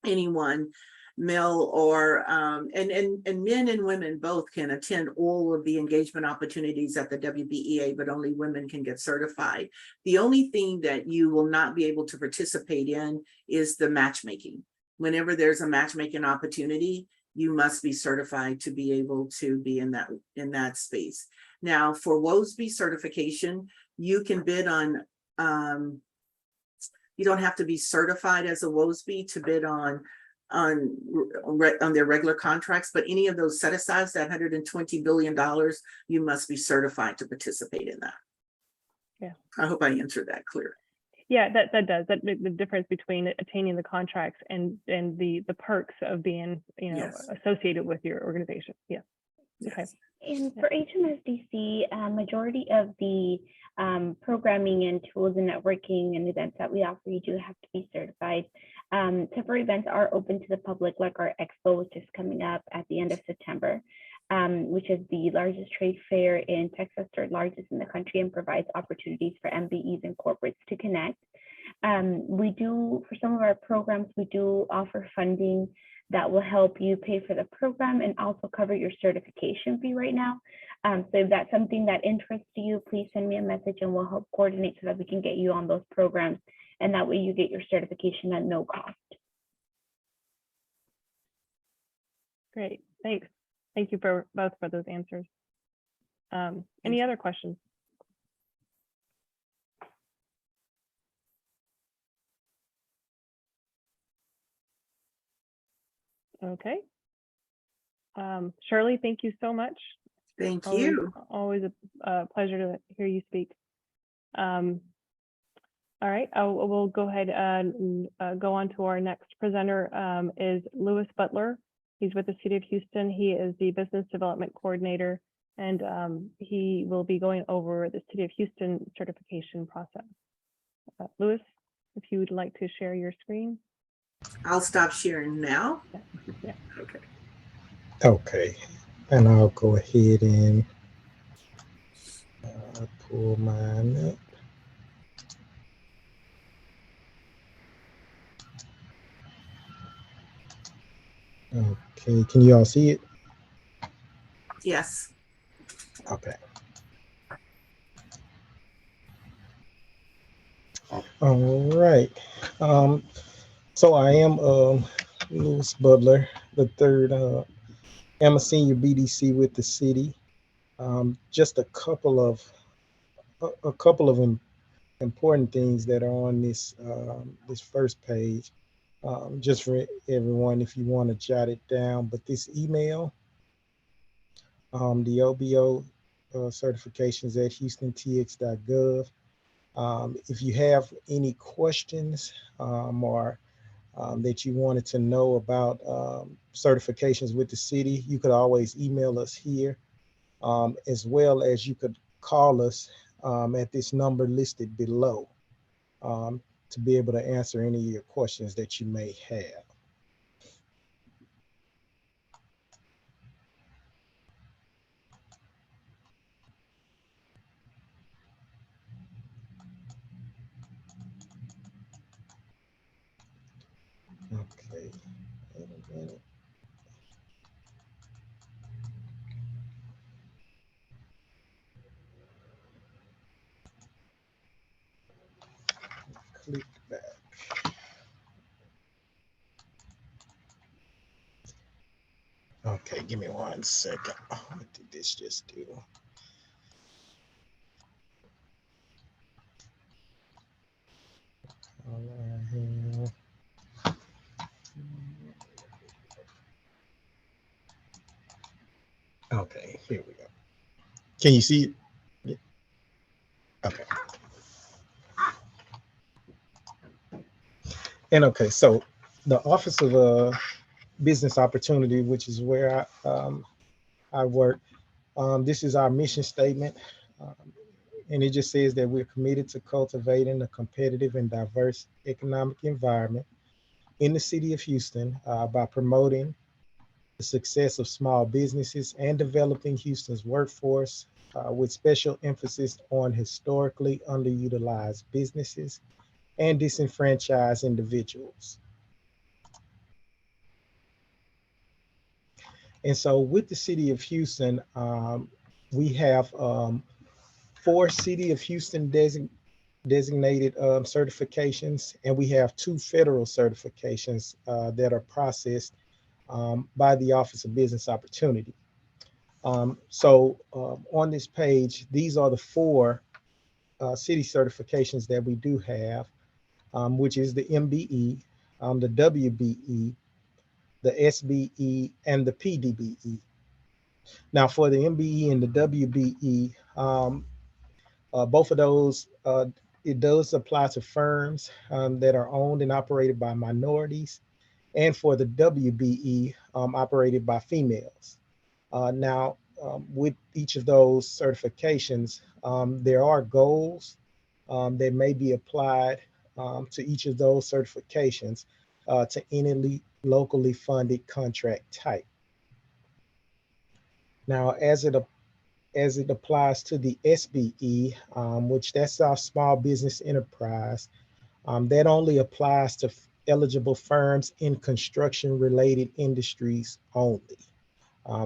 anyone, male or and men and women both can attend all of the engagement opportunities at the WBEA, but only women can get certified. The only thing that you will not be able to participate in is the matchmaking. Whenever there's a matchmaking opportunity, you must be certified to be able to be in that space. Now, for WBE certification, you can bid on you don't have to be certified as a WBE to bid on their regular contracts, but any of those set asides, that $120 billion, you must be certified to participate in that. Yeah. I hope I answered that clear. Yeah, that does. That makes the difference between attaining the contracts and the perks of being, Yes. associated with your organization. Yeah. Yes. Okay. And for HMSDC, majority of the programming and tools and networking and events that we offer, you do have to be certified. Separate events are open to the public, like our expo, which is coming up at the end of September, which is the largest trade fair in Texas, third largest in the country, and provides opportunities for MBEs and corporates to connect. We do, for some of our programs, we do offer funding that will help you pay for the program and also cover your certification fee right now. So if that's something that interests you, please send me a message and we'll help coordinate so that we can get you on those programs. And that way you get your certification at no cost. Great. Thanks. Thank you for both for those answers. Any other questions? Okay. Shirley, thank you so much. Thank you. Always a pleasure to hear you speak. All right, we'll go ahead and go on to our next presenter is Lewis Butler. He's with the City of Houston. He is the Business Development Coordinator, and he will be going over the City of Houston certification process. Lewis, if you would like to share your screen. I'll stop sharing now. Yeah. Okay. Okay, and I'll go ahead and pull mine up. Okay, can you all see it? Yes. Okay. All right. So I am Lewis Butler III. I'm a senior BDC with the city. Just a couple of important things that are on this this first page. just for everyone, if you want to jot it down, but this email, the OBO certifications at houstontx.gov. If you have any questions or that you wanted to know about certifications with the city, you could always email us here, as well as you could call us at this number listed below to be able to answer any of your questions that you may have. Okay, wait a minute. Click back. Okay, give me 1 second. What did this just do? All right. Okay, here we go. Can you see it? Yeah. Okay. And okay, so the Office of Business Opportunity, which is where I work, this is our mission statement. Um, and it just says that we're committed to cultivating a competitive and diverse economic environment in the city of Houston by promoting the success of small businesses and developing Houston's workforce with special emphasis on historically underutilized businesses and disenfranchised individuals. And so with the city of Houston, we have 4 city of Houston designated certifications, and we have 2 federal certifications that are processed by the Office of Business Opportunity. On this page, these are the 4 city certifications that we do have, which is the MBE, the WBE, the SBE, and the PDBE. Now for the MBE and the WBE, both of those, it does apply to firms that are owned and operated by minorities, and for the WBE, operated by females. Now, with each of those certifications, there are goals that may be applied to each of those certifications to any locally funded contract type. Now, as it applies to the SBE, which that's our small business enterprise, that only applies to eligible firms in construction related industries only.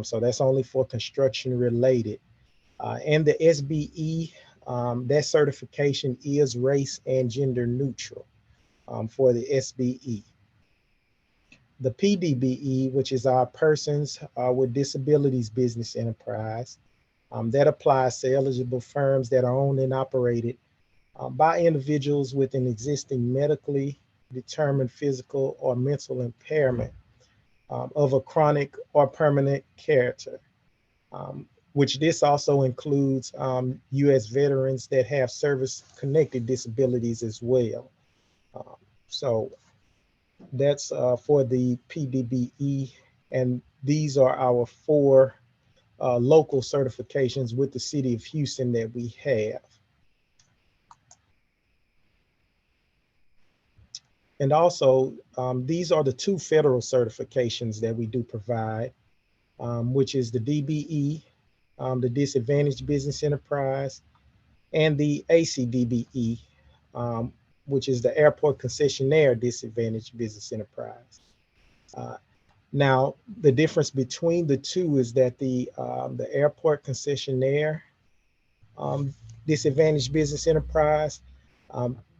So that's only for construction related. And the SBE, that certification is race and gender neutral for the SBE. The PDBE, which is our persons with disabilities business enterprise, that applies to eligible firms that are owned and operated by individuals with an existing medically determined physical or mental impairment of a chronic or permanent character, which this also includes U.S. veterans that have service-connected disabilities as well. So that's for the PDBE, and these are our 4 local certifications with the city of Houston that we have. And also, these are the 2 federal certifications that we do provide, which is the DBE, the Disadvantaged Business Enterprise, and the ACDBE, which is the Airport Concessionaire Disadvantaged Business Enterprise. Now, the difference between the 2 is that the Airport Concessionaire Disadvantaged Business Enterprise,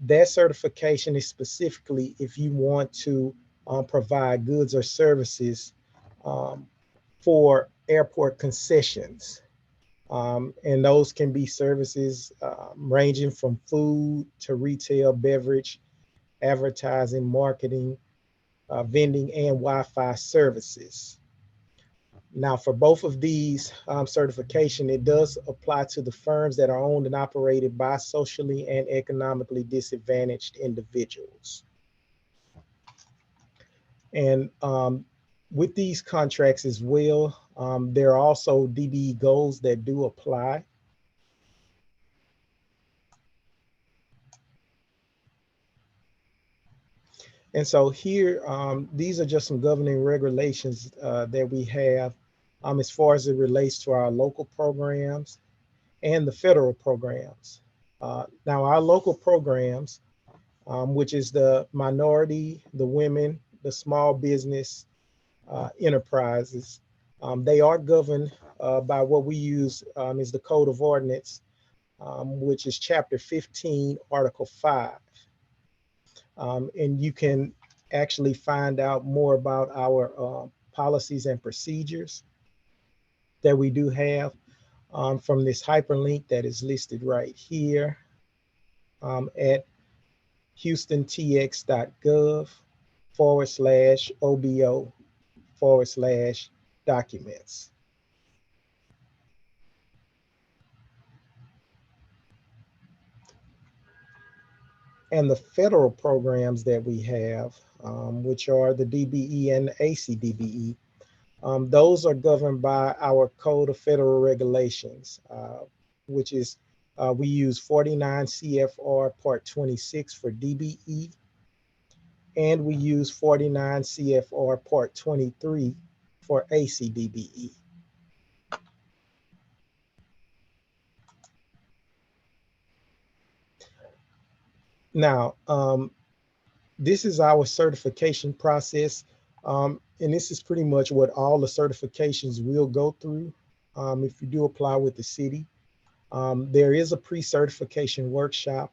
that certification is specifically if you want to provide goods or services for airport concessions. And those can be services ranging from food to retail, beverage, advertising, marketing, vending, and Wi-Fi services. Now, for both of these certification, it does apply to the firms that are owned and operated by socially and economically disadvantaged individuals. And with these contracts as well, there are also DBE goals that do apply. And so here, these are just some governing regulations that we have as far as it relates to our local programs and the federal programs. Now, our local programs, which is the minority, the women, the small business enterprises, they are governed by what we use is the Code of Ordinance, which is Chapter 15, Article 5. And you can actually find out more about our policies and procedures that we do have from this hyperlink that is listed right here at HoustonTX.gov/OBO/documents. And the federal programs that we have, which are the DBE and the ACDBE, those are governed by our Code of Federal Regulations, which is we use 49 CFR Part 26 for DBE, and we use 49 CFR Part 23 for ACDBE. Now, this is our certification process, and this is pretty much what all the certifications will go through if you do apply with the city. There is a pre-certification workshop,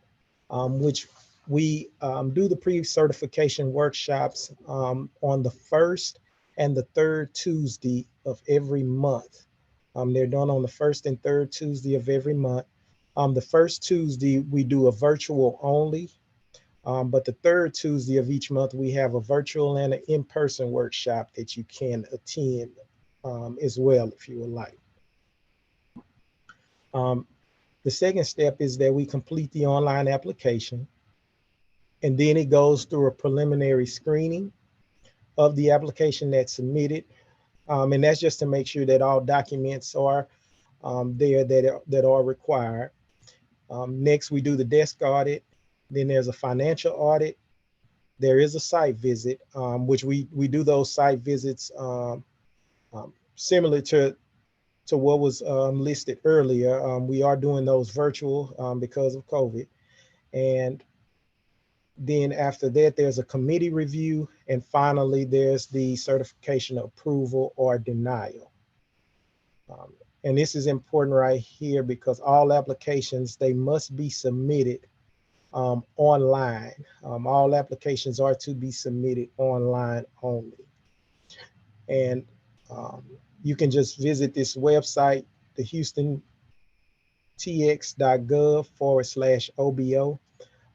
which we do the pre-certification workshops on the first and the third Tuesday of every month. They're done on the first and third Tuesday of every month. The first Tuesday, we do a virtual only, but the third Tuesday of each month, we have a virtual and an in-person workshop that you can attend as well if you would like. The second step is that we complete the online application, and then it goes through a preliminary screening of the application that's submitted. And that's just to make sure that all documents are there that are required. Next, we do the desk audit. Then there's a financial audit. There is a site visit, which we do those site visits similar to what was listed earlier. We are doing those virtual because of COVID. And then after that, there's a committee review. And finally, there's the certification approval or denial. And this is important right here because all applications, they must be submitted online. All applications are to be submitted online only. And you can just visit this website, the HoustonTX.gov/OBO,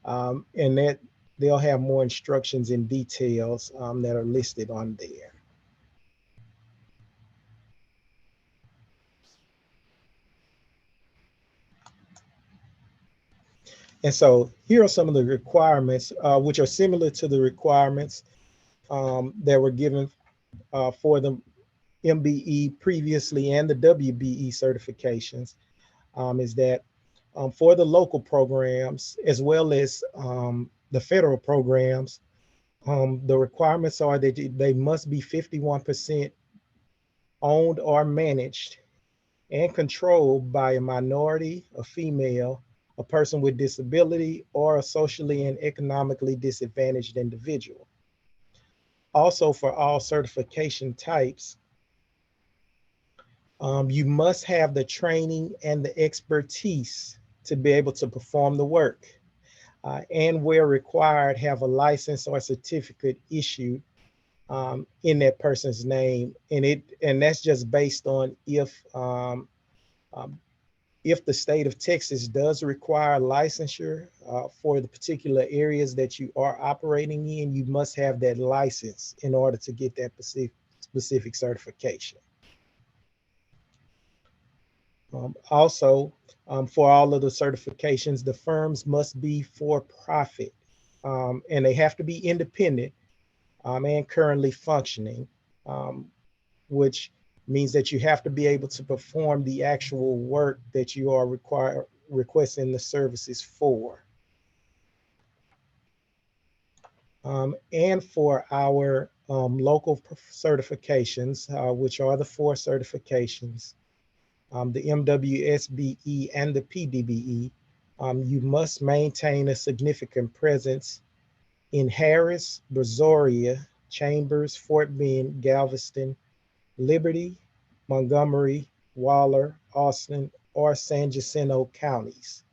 and that they'll have more instructions and details that are listed on there. And so here are some of the requirements, which are similar to the requirements that were given for the MBE previously and the WBE certifications, is that for the local programs, as well as the federal programs, the requirements are that they must be 51% owned or managed and controlled by a minority, a female, a person with disability, or a socially and economically disadvantaged individual. Also, for all certification types, you must have the training and the expertise to be able to perform the work, and where required, have a license or certificate issued in that person's name. And that's just based on if if the state of Texas does require licensure for the particular areas that you are operating in, you must have that license in order to get that specific certification. Also, for all of the certifications, the firms must be for profit, and they have to be independent and currently functioning, which means that you have to be able to perform the actual work that you are requesting the services for. And for our local certifications, which are the 4 certifications, the MWSBE and the PDBE, you must maintain a significant presence in Harris, Brazoria, Chambers, Fort Bend, Galveston, Liberty, Montgomery, Waller, Austin, or San Jacinto counties.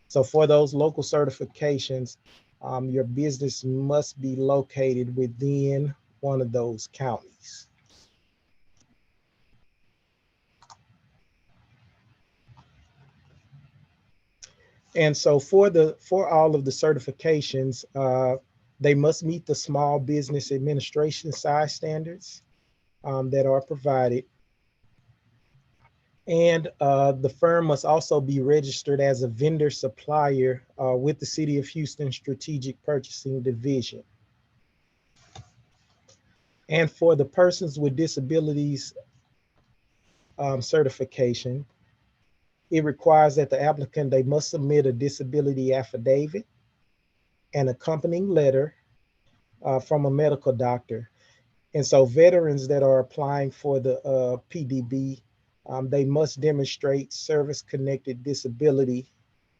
So for those local certifications, your business must be located within one of those counties. And so for all of the certifications, they must meet the Small Business Administration size standards that are provided. And the firm must also be registered as a vendor supplier with the City of Houston Strategic Purchasing Division. And for the Persons with Disabilities certification, it requires that the applicant, they must submit a disability affidavit, an accompanying letter from a medical doctor. And so veterans that are applying for the PDB, they must demonstrate service-connected disability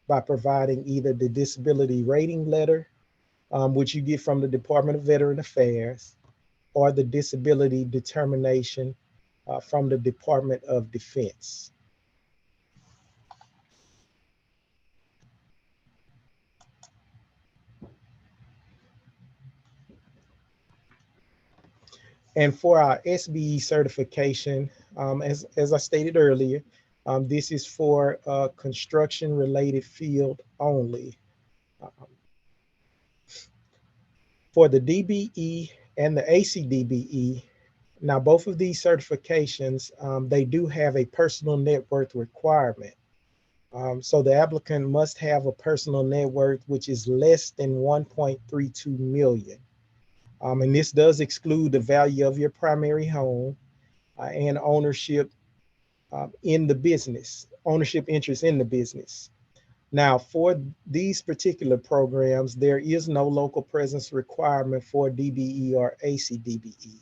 by providing either the disability rating letter, which you get from the Department of Veteran Affairs, or the disability determination from the Department of Defense. And for our SBE certification, as I stated earlier, this is for construction related field only. For the DBE and the ACDBE, now both of these certifications, they do have a personal net worth requirement. So the applicant must have a personal net worth which is less than 1.32 million. And this does exclude the value of your primary home and ownership in the business, ownership interest in the business. Now, for these particular programs, there is no local presence requirement for DBE or ACDBE.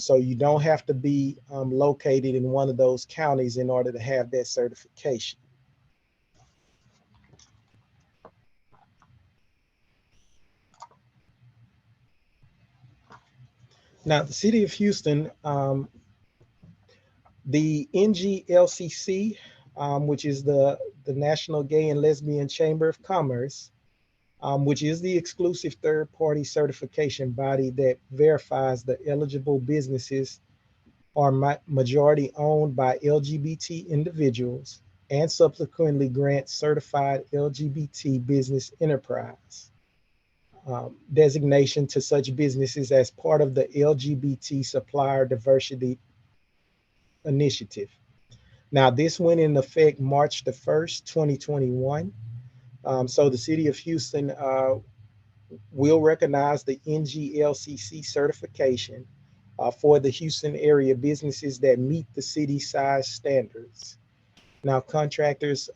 So you don't have to be located in one of those counties in order to have that certification. Now, the City of Houston, the NGLCC, which is the National Gay and Lesbian Chamber of Commerce, which is the exclusive third-party certification body that verifies the eligible businesses are majority owned by LGBT individuals and subsequently grant certified LGBT business enterprise designation to such businesses as part of the LGBT Supplier Diversity Initiative. Now, this went in effect March the 1st, 2021. So the City of Houston will recognize the NGLCC certification for the Houston area businesses that meet the city size standards. Now, contractors,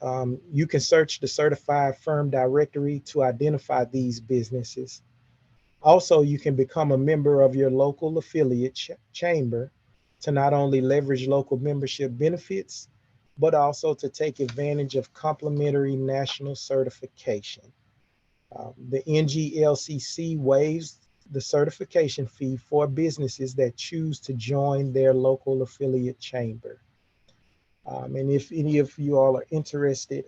you can search the certified firm directory to identify these businesses. Also, you can become a member of your local affiliate chamber to not only leverage local membership benefits, but also to take advantage of complimentary national certification. The NGLCC waives the certification fee for businesses that choose to join their local affiliate chamber. And if any of you all are interested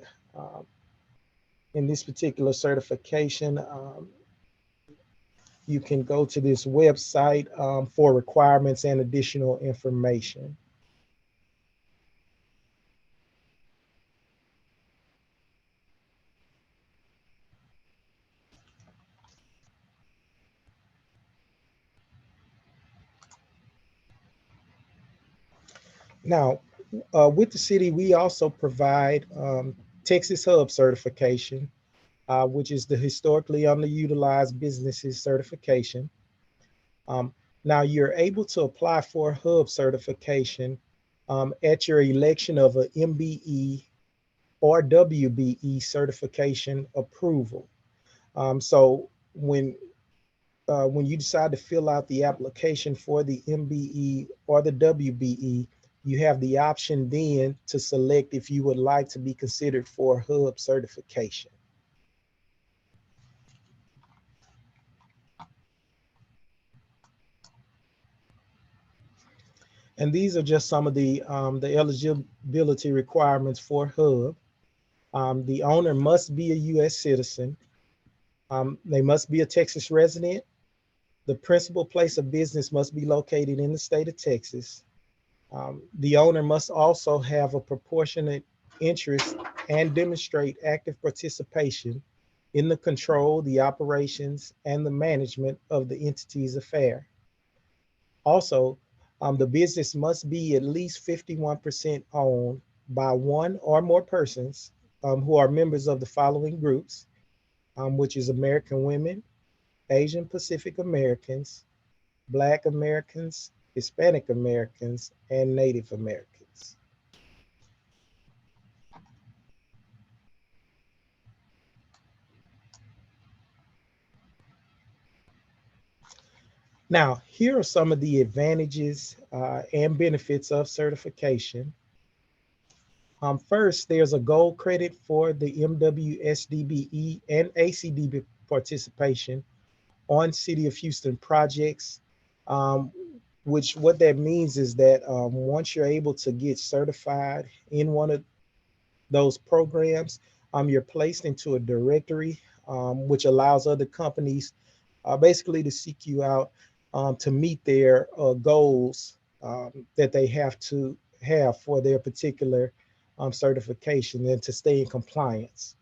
in this particular certification, you can go to this website for requirements and additional information. Now, with the city, we also provide Texas Hub certification, which is the historically underutilized businesses certification. Now, you're able to apply for Hub certification at your election of an MBE or WBE certification approval. So when you decide to fill out the application for the MBE or the WBE, you have the option then to select if you would like to be considered for Hub certification. And these are just some of the eligibility requirements for Hub. The owner must be a U.S. citizen. They must be a Texas resident. The principal place of business must be located in the state of Texas. The owner must also have a proportionate interest and demonstrate active participation in the control, the operations, and the management of the entity's affair. Also, the business must be at least 51% owned by one or more persons who are members of the following groups, which is American women, Asian Pacific Americans, Black Americans, Hispanic Americans, and Native Americans. Now, here are some of the advantages and benefits of certification. First, there's a gold credit for the MWSDBE and ACDB participation on City of Houston projects, which what that means is that once you're able to get certified in one of those programs, you're placed into a directory, which allows other companies basically to seek you out to meet their goals that they have to have for their particular certification and to stay in compliance.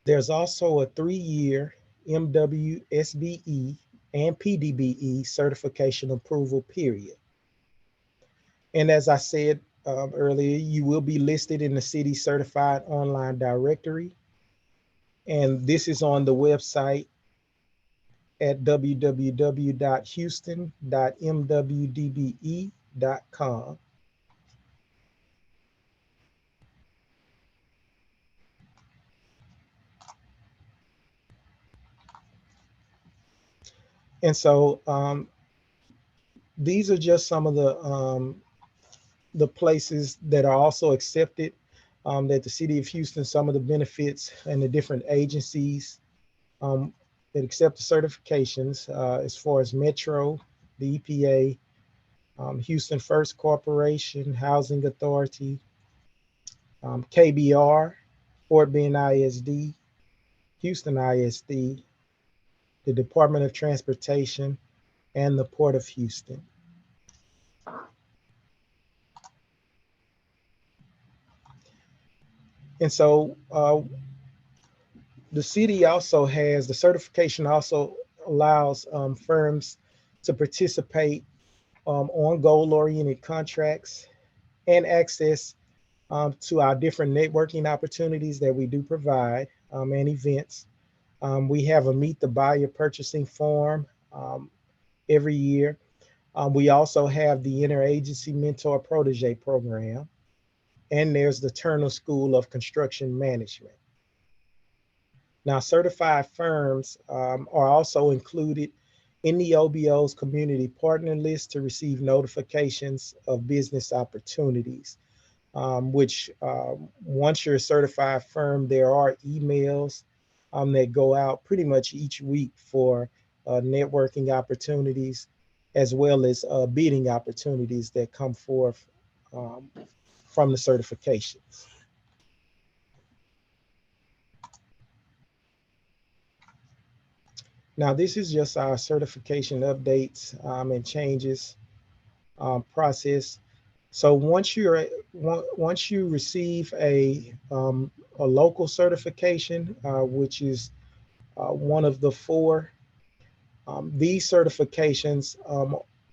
There's also a 3-year MWSBE and PDBE certification approval period. And as I said earlier, you will be listed in the city certified online directory. And this is on the website at www.houston.mwdbe.com. And so these are just some of the places that are also accepted that the City of Houston, some of the benefits and the different agencies that accept the certifications as far as Metro, the EPA, Houston First Corporation, Housing Authority, KBR, Fort Bend ISD, Houston ISD, the Department of Transportation, and the Port of Houston. And so the city also has, the certification also allows firms to participate on goal-oriented contracts and access to our different networking opportunities that we do provide and events. We have a Meet the Buyer Purchasing Forum every year. We also have the Interagency Mentor Protege Program, and there's the Turner School of Construction Management. Now, certified firms are also included in the OBO's community partner list to receive notifications of business opportunities, which once you're a certified firm, there are emails that go out pretty much each week for networking opportunities, as well as bidding opportunities that come forth from the certifications. Now, this is just our certification updates and changes process. So once you receive a local certification, which is one of the 4, these certifications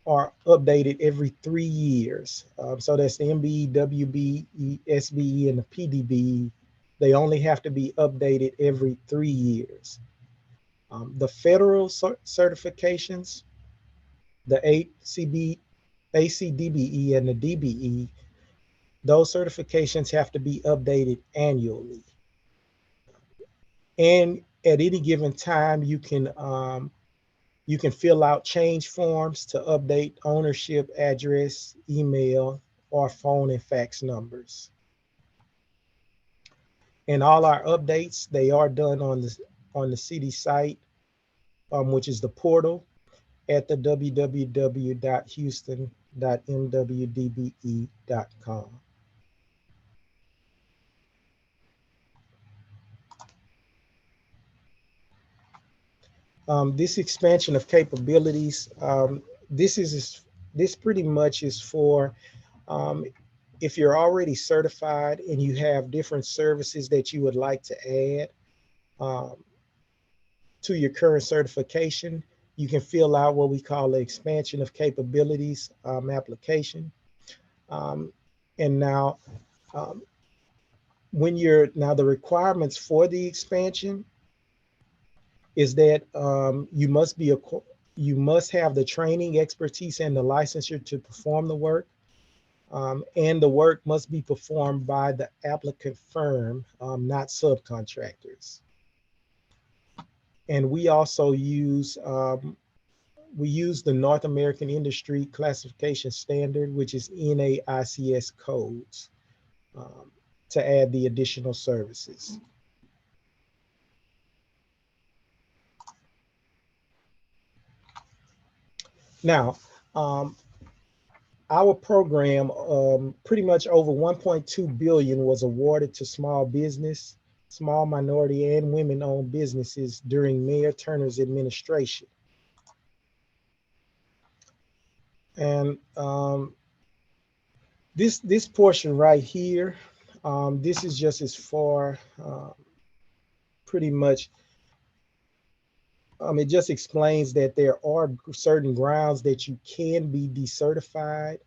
are updated every 3 years. So that's the MBE, WBE, SBE, and the PDBE. They only have to be updated every 3 years. The federal certifications, the ACDBE and the DBE, those certifications have to be updated annually. And at any given time, you can fill out change forms to update ownership, address, email, or phone and fax numbers. And all our updates, they are done on the city site, which is the portal at the www.houston.mwdbe.com. This expansion of capabilities, this pretty much is for if you're already certified and you have different services that you would like to add to your current certification, you can fill out what we call the expansion of capabilities application. And now, the requirements for the expansion is that you must have the training, expertise, and the licensure to perform the work. And the work must be performed by the applicant firm, not subcontractors. And we also use the North American Industry Classification Standard, which is NAICS codes, to add the additional services. Now, our program, pretty much over 1.2 billion was awarded to small business, small minority and women-owned businesses during Mayor Turner's administration. And this portion right here, this is just as far, pretty much, it just explains that there are certain grounds that you can be decertified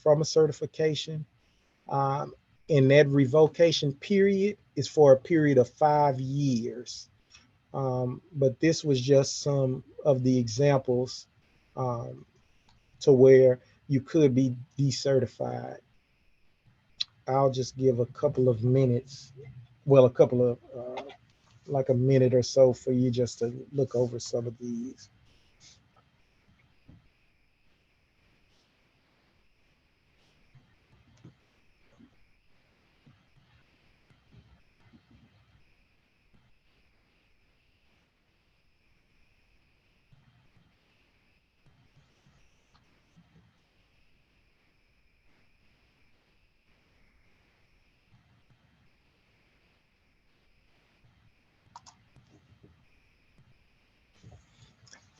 from a certification. And that revocation period is for a period of 5 years. But this was just some of the examples to where you could be decertified. I'll just give a couple of minutes, well, like a minute or so for you just to look over some of these.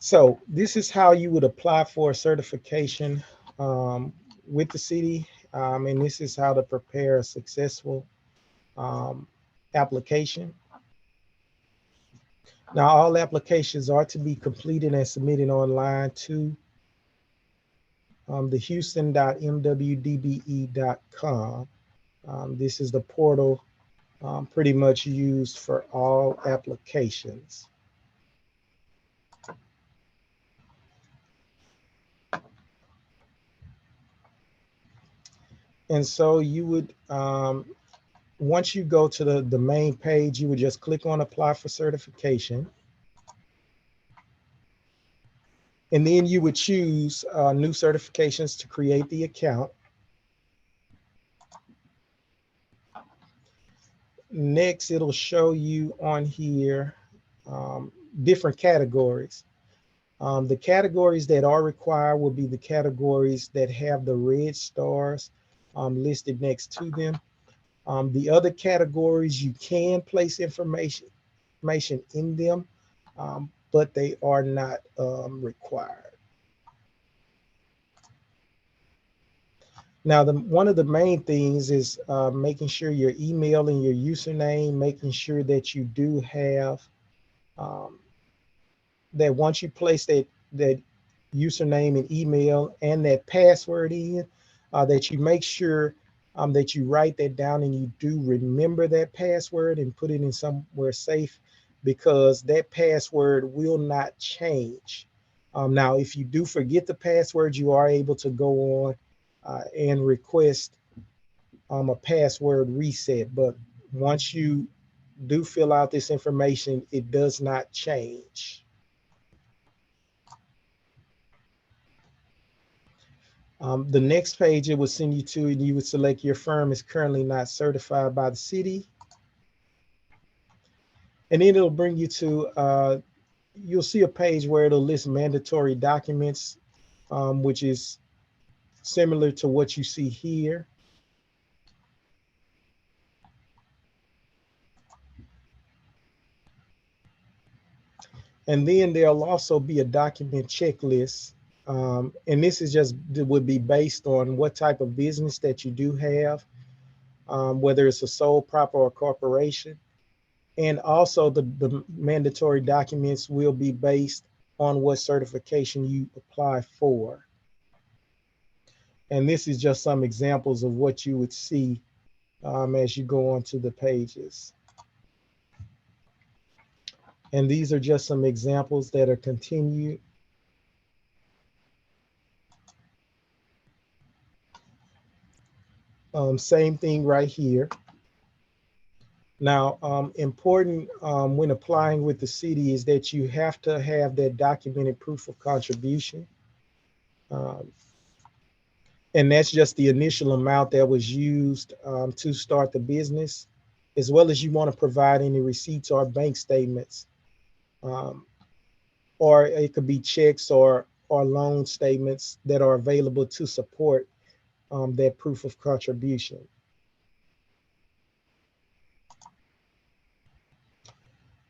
So this is how you would apply for a certification with the city. And this is how to prepare a successful application. Now, all applications are to be completed and submitted online to the houston.mwdbe.com. This is the portal pretty much used for all applications. And so you would, once you go to the main page, you would just click on apply for certification. And then you would choose new certifications to create the account. Next, it'll show you on here different categories. The categories that are required will be the categories that have the red stars listed next to them. The other categories, you can place information in them, but they are not required. Now, one of the main things is making sure your email and your username, making sure that you do have, that once you place that username and email and that password in, that you make sure that you write that down and you do remember that password and put it in somewhere safe, because that password will not change. Now, if you do forget the password, you are able to go on and request a password reset. But once you do fill out this information, it does not change. The next page it will send you to, and you would select your firm is currently not certified by the city. And then it'll bring you to, you'll see a page where it'll list mandatory documents, which is similar to what you see here. And then there'll also be a document checklist. And this is just, would be based on what type of business that you do have, whether it's a sole proper or corporation. And also the mandatory documents will be based on what certification you apply for. And this is just some examples of what you would see as you go onto the pages. And these are just some examples that are continued. Same thing right here. Now, important when applying with the city is that you have to have that documented proof of contribution. And that's just the initial amount that was used to start the business, as well as you want to provide any receipts or bank statements. Or it could be checks or loan statements that are available to support that proof of contribution.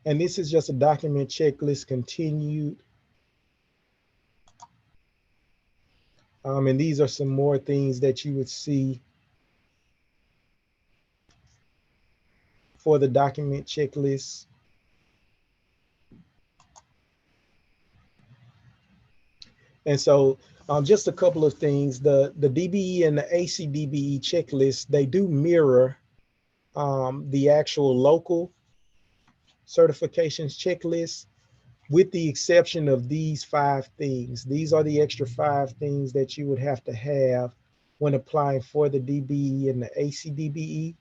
And this is just a document checklist continued. And these are some more things that you would see for the document checklist. And so just a couple of things, the DBE and the ACDBE checklist, they do mirror the actual local certifications checklist, with the exception of these 5 things. These are the extra 5 things that you would have to have when applying for the DBE and the ACDBE,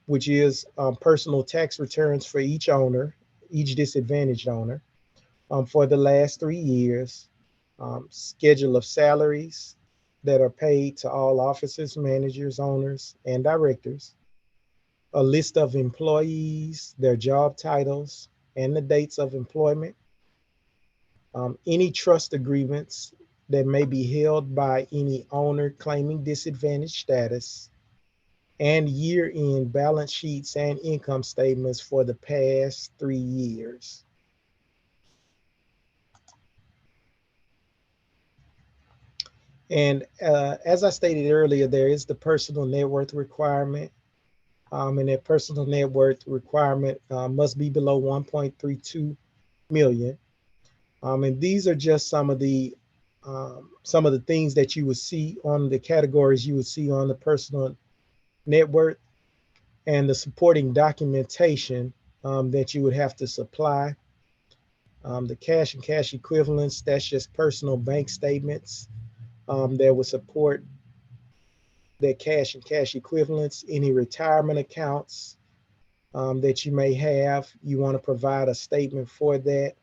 which is personal tax returns for each owner, each disadvantaged owner, for the last 3 years, schedule of salaries that are paid to all officers, managers, owners, and directors, a list of employees, their job titles, and the dates of employment, any trust agreements that may be held by any owner claiming disadvantaged status, and year-end balance sheets and income statements for the past 3 years. And as I stated earlier, there is the personal net worth requirement. And that personal net worth requirement must be below 1.32 million. And these are just some of the things that you would see on the categories you would see on the personal net worth, and the supporting documentation that you would have to supply. The cash and cash equivalents, that's just personal bank statements that would support that cash and cash equivalents. Any retirement accounts that you may have, you want to provide a statement for that.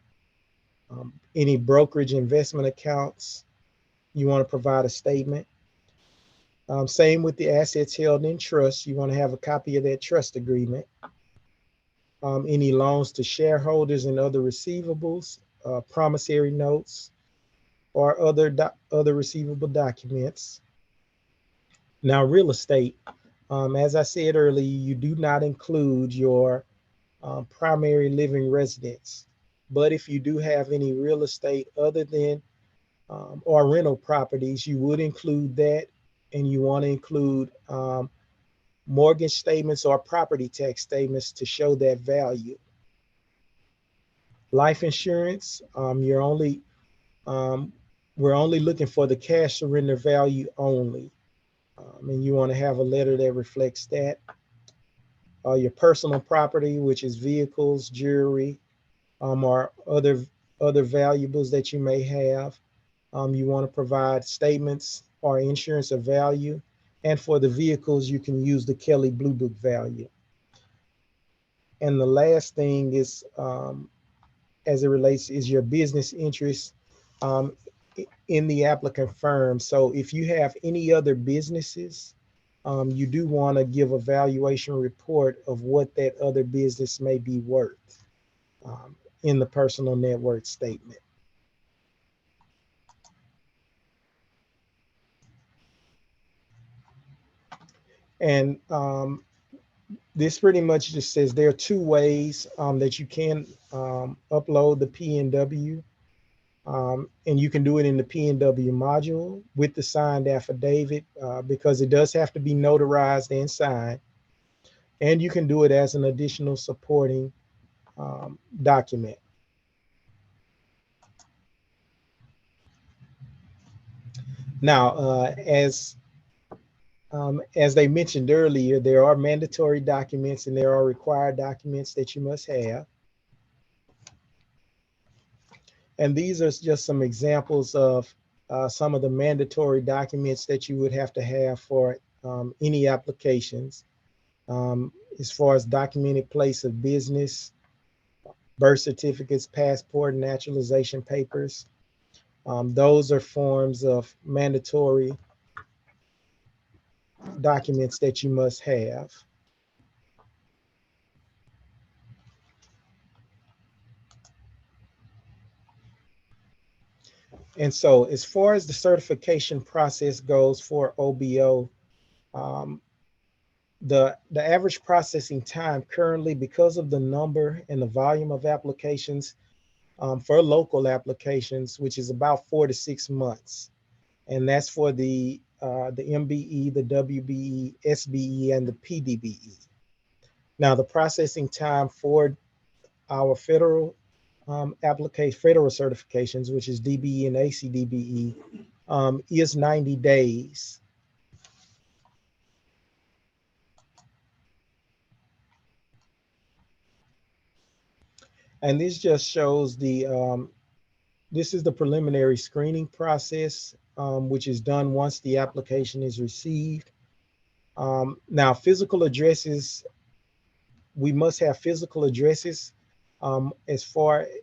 Any brokerage investment accounts, you want to provide a statement. Same with the assets held in trust, you want to have a copy of that trust agreement. Any loans to shareholders and other receivables, promissory notes, or other receivable documents. Now, real estate, as I said earlier, you do not include your primary living residence. But if you do have any real estate other than or rental properties, you would include that, and you want to include mortgage statements or property tax statements to show that value. Life insurance, you're only we're only looking for the cash surrender value only. And you want to have a letter that reflects that. Your personal property, which is vehicles, jewelry, or other valuables that you may have. You want to provide statements or insurance of value. And for the vehicles, you can use the Kelley Blue Book value. And the last thing is, as it relates, is your business interest in the applicant firm. So if you have any other businesses, you do want to give a valuation report of what that other business may be worth in the personal net worth statement. And this pretty much just says there are two ways that you can upload the PNW. And you can do it in the PNW module with the signed affidavit because it does have to be notarized and signed. And you can do it as an additional supporting document. Now, as they mentioned earlier, there are mandatory documents and there are required documents that you must have. And these are just some examples of some of the mandatory documents that you would have to have for any applications. As far as documented place of business, birth certificates, passport, naturalization papers. Those are forms of mandatory documents that you must have. And so as far as the certification process goes for OBO, the average processing time currently, because of the number and the volume of applications for local applications, which is about 4 to 6 months. And that's for the MBE, the WBE, SBE, and the PDBE. Now, the processing time for our federal federal certifications, which is DBE and ACDBE, is 90 days. And this just shows this is the preliminary screening process, which is done once the application is received. Now, physical addresses, we must have physical addresses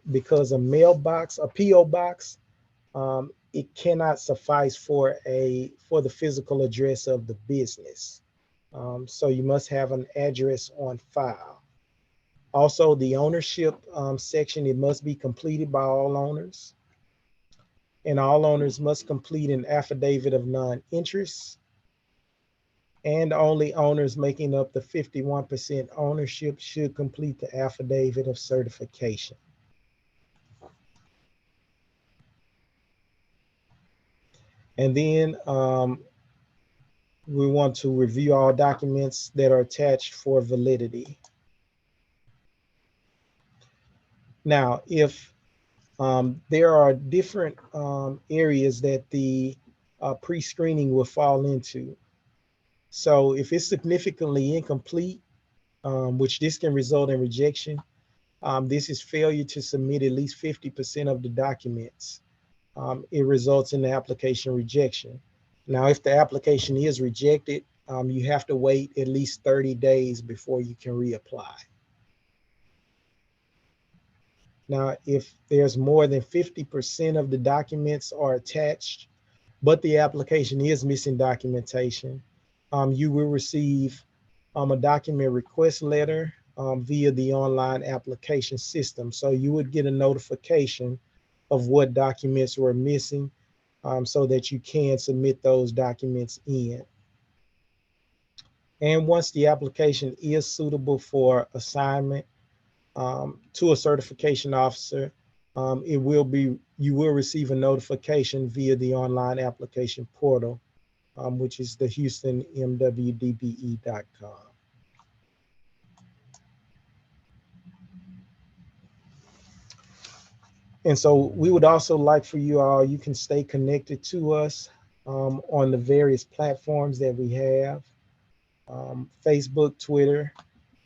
because a mailbox, a PO box, it cannot suffice for the physical address of the business. So you must have an address on file. Also, the ownership section, it must be completed by all owners. And all owners must complete an affidavit of non-interest. And only owners making up the 51% ownership should complete the affidavit of certification. And then we want to review all documents that are attached for validity. Now, if there are different areas that the pre-screening will fall into. So if it's significantly incomplete, which this can result in rejection, this is failure to submit at least 50% of the documents. It results in the application rejection. Now, if the application is rejected, you have to wait at least 30 days before you can reapply. Now, if there's more than 50% of the documents are attached, but the application is missing documentation, you will receive a document request letter via the online application system. So you would get a notification of what documents were missing so that you can submit those documents in. And once the application is suitable for assignment to a certification officer, you will receive a notification via the online application portal, which is the HoustonMWDBE.com. And so we would also like for you all, you can stay connected to us on the various platforms that we have, Facebook, Twitter,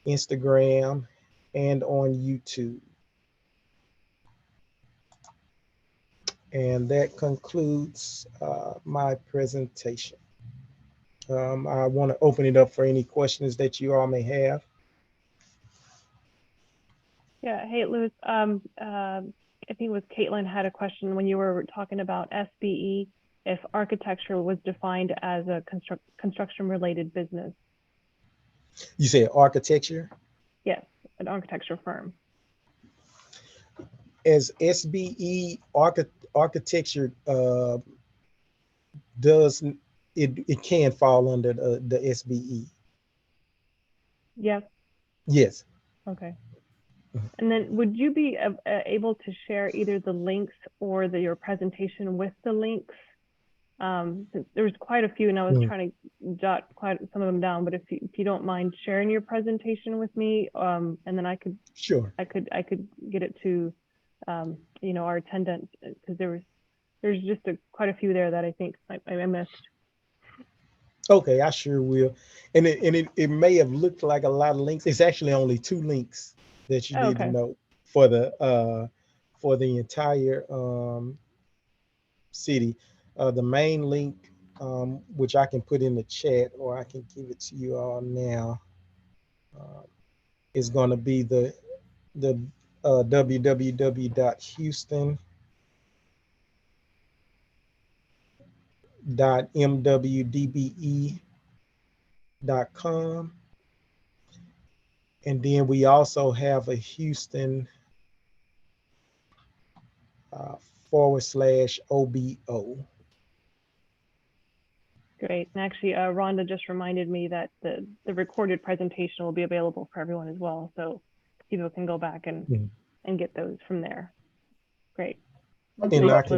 Instagram, and on YouTube. And that concludes my presentation. I want to open it up for any questions that you all may have. Yeah, hey, Louis, I think it was Caitlin had a question when you were talking about SBE, if architecture was defined as a construction related business. You said architecture? Yes, an architecture firm. As SBE architecture does, it can fall under the SBE. Yes. Yes. Okay. And then would you be able to share either the links or your presentation with the links? Since there was quite a few and I was trying to jot quite some of them down, but if you don't mind sharing your presentation with me, and then I could, sure, I could get it to, you know, our attendants, because there's just quite a few there that I think I missed. Okay, I sure will. And it may have looked like a lot of links. It's actually only 2 links that you need to know for the entire city. The main link, which I can put in the chat, or I can give it to you all now, is going to be the www.houston.mwdbe.com. And then we also have a Houston /OBO. Great. And actually, Rhonda just reminded me that the recorded presentation will be available for everyone as well. So people can go back and get those from there. Great. I do have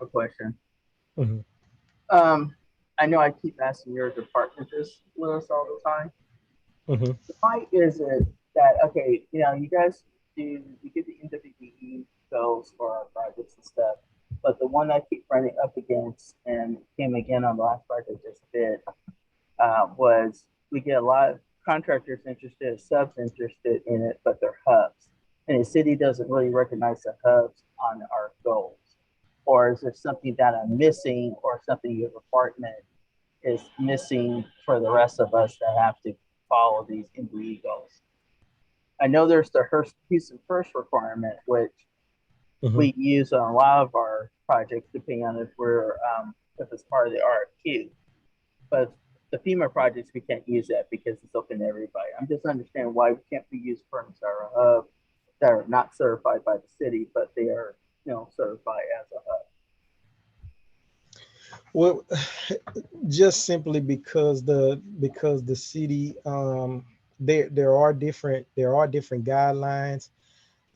a question. I know I keep asking your department this with us all the time. Why is it that, okay, you know, you guys you get the MWBE goals for our projects and stuff, but the one I keep running up against and came again on the last project I just did was we get a lot of contractors interested, subs interested in it, but they're hubs. And the city doesn't really recognize the hubs on our goals. Or is there something that I'm missing, or something your department is missing for the rest of us that have to follow these MBE goals? I know there's the Houston First requirement, which we use on a lot of our projects, depending on if it's part of the RFQ. But the FEMA projects, we can't use that because it's open to everybody. I'm just understanding why we can't use firms that are a hub, that are not certified by the city, but they are, you know, certified as a hub. Well, just simply because the city, there are different guidelines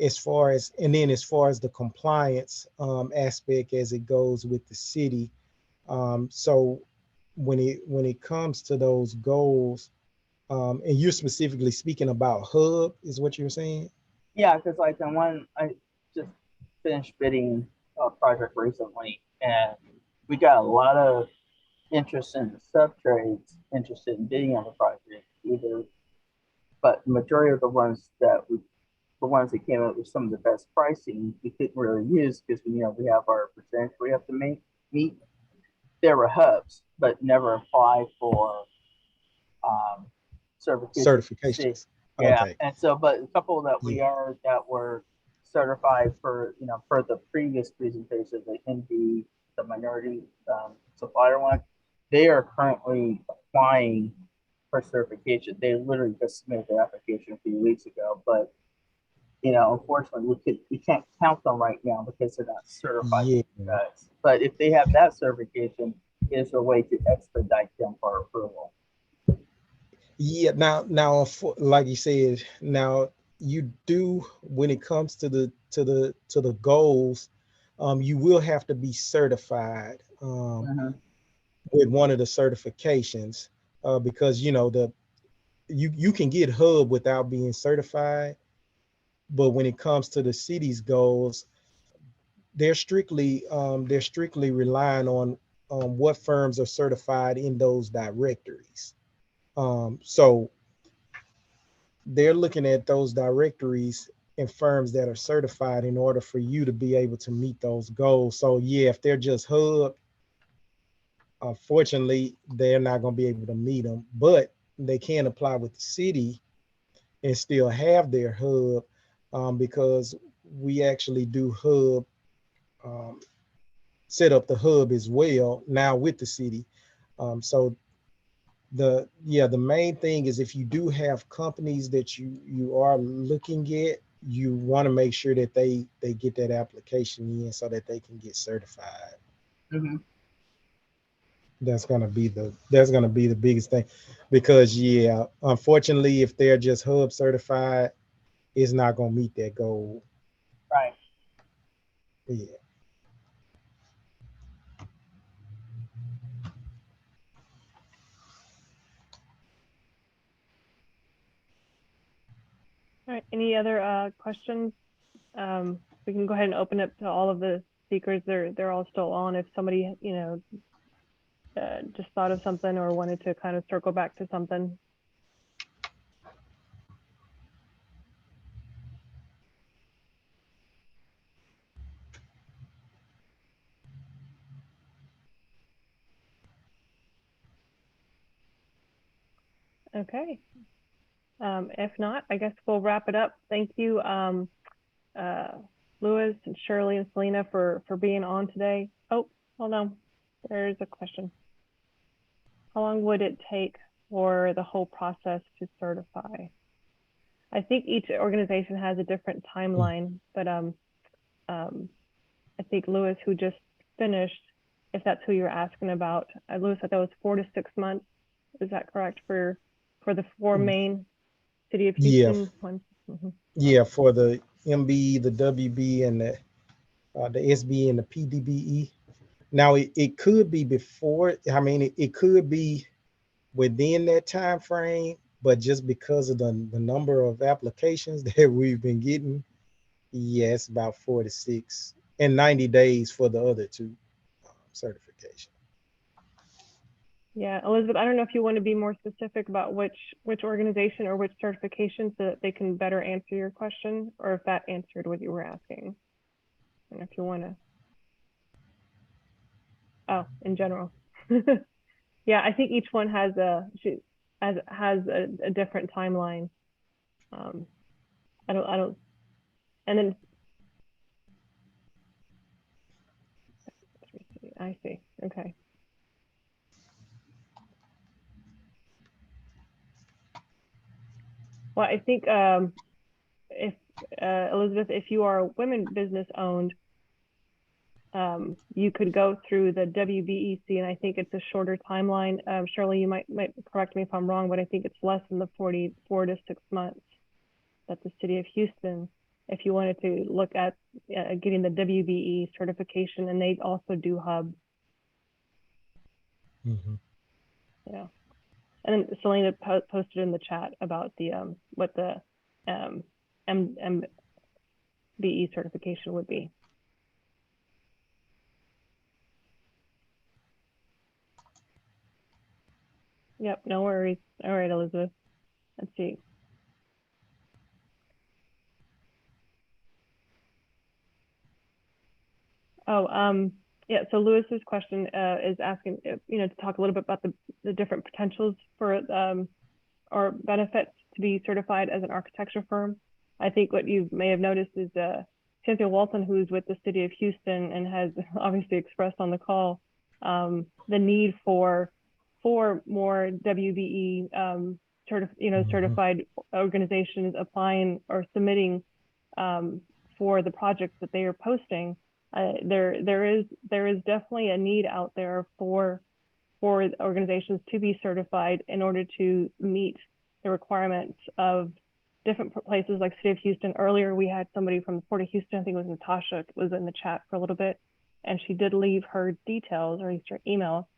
as far as, and then as far as the compliance aspect as it goes with the city. So when it comes to those goals, and you're specifically speaking about hub, is what you're saying? Yeah, because like I just finished bidding a project recently, and we got a lot of interest in the sub-trades interested in bidding on the project, but the majority of the ones that came up with some of the best pricing, we couldn't really use because we have our percentage we have to meet. There were hubs, but never applied for certifications. Yeah, okay. And so, but a couple that were certified for the previous presentation, the MD, the minority supplier one, they are currently applying for certification. They literally just submitted their application a few weeks ago, but unfortunately, we can't count them right now because they're not certified. Yeah. But if they have that certification, is a way to expedite them for approval. Yeah. Now, like you said, now you do, when it comes to the goals, you will have to be certified with one of the certifications, because you can get hub without being certified. But when it comes to the city's goals, they're strictly relying on what firms are certified in those directories. So they're looking at those directories and firms that are certified in order for you to be able to meet those goals. So yeah, if they're just hub, unfortunately, they're not going to be able to meet them, but they can apply with the city and still have their hub, because we actually do hub, set up the hub as well now with the city. So the main thing is, if you do have companies that you are looking at, you want to make sure that they get that application in so that they can get certified. Mhm. That's gonna be the biggest thing, because yeah, unfortunately, if they're just hub certified, it's not gonna meet that goal. Right. Yeah. All right, any other questions? We can go ahead and open it to all of the speakers. They're all still on. If somebody, you know, just thought of something or wanted to kind of circle back to something. Okay. If not, I guess we'll wrap it up. Thank you, Louis and Shirley and Selena for being on today. Oh, hold on. There's a question. How long would it take for the whole process to certify? I think each organization has a different timeline, but I think Louis, who just finished, if that's who you're asking about, Louis said that was 4 to 6 months. Is that correct for the 4 main City of Houston ones? Mm-hmm. Yeah, for the MBE, the WB, and the SB and the PDBE. Now it could be before. I mean, it could be within that time frame, but just because of the number of applications that we've been getting, yes, about 4 to 6 and 90 days for the other 2 certification. Yeah, Elizabeth, I don't know if you want to be more specific about which organization or which certification so that they can better answer your question, or if that answered what you were asking. And if you want to. Oh, in general. Yeah, I think each one has a different timeline. I don't, and then I see. Okay. Well, I think if Elizabeth, if you are women business owned, you could go through the WBEC, and I think it's a shorter timeline. Shirley, you might correct me if I'm wrong, but I think it's less than the 4 to 6 months that the City of Houston, if you wanted to look at getting the WBE certification, and they also do hub. Mm-hmm. Yeah. And then Selena posted in the chat about the what the MWBE certification would be. Yep, no worries. All right, Elizabeth. Let's see. Oh, yeah. So Lewis's question is asking, you know, to talk a little bit about the different potentials for or benefits to be certified as an architecture firm. I think what you may have noticed is Cynthia Walton, who's with the City of Houston and has obviously expressed on the call the need for more WBE certified organizations applying or submitting for the projects that they are posting. There is definitely a need out there for organizations to be certified in order to meet the requirements of different places like City of Houston. Earlier, we had somebody from the Port of Houston, I think it was Natasha, was in the chat for a little bit, and she did leave her details, or at least her email.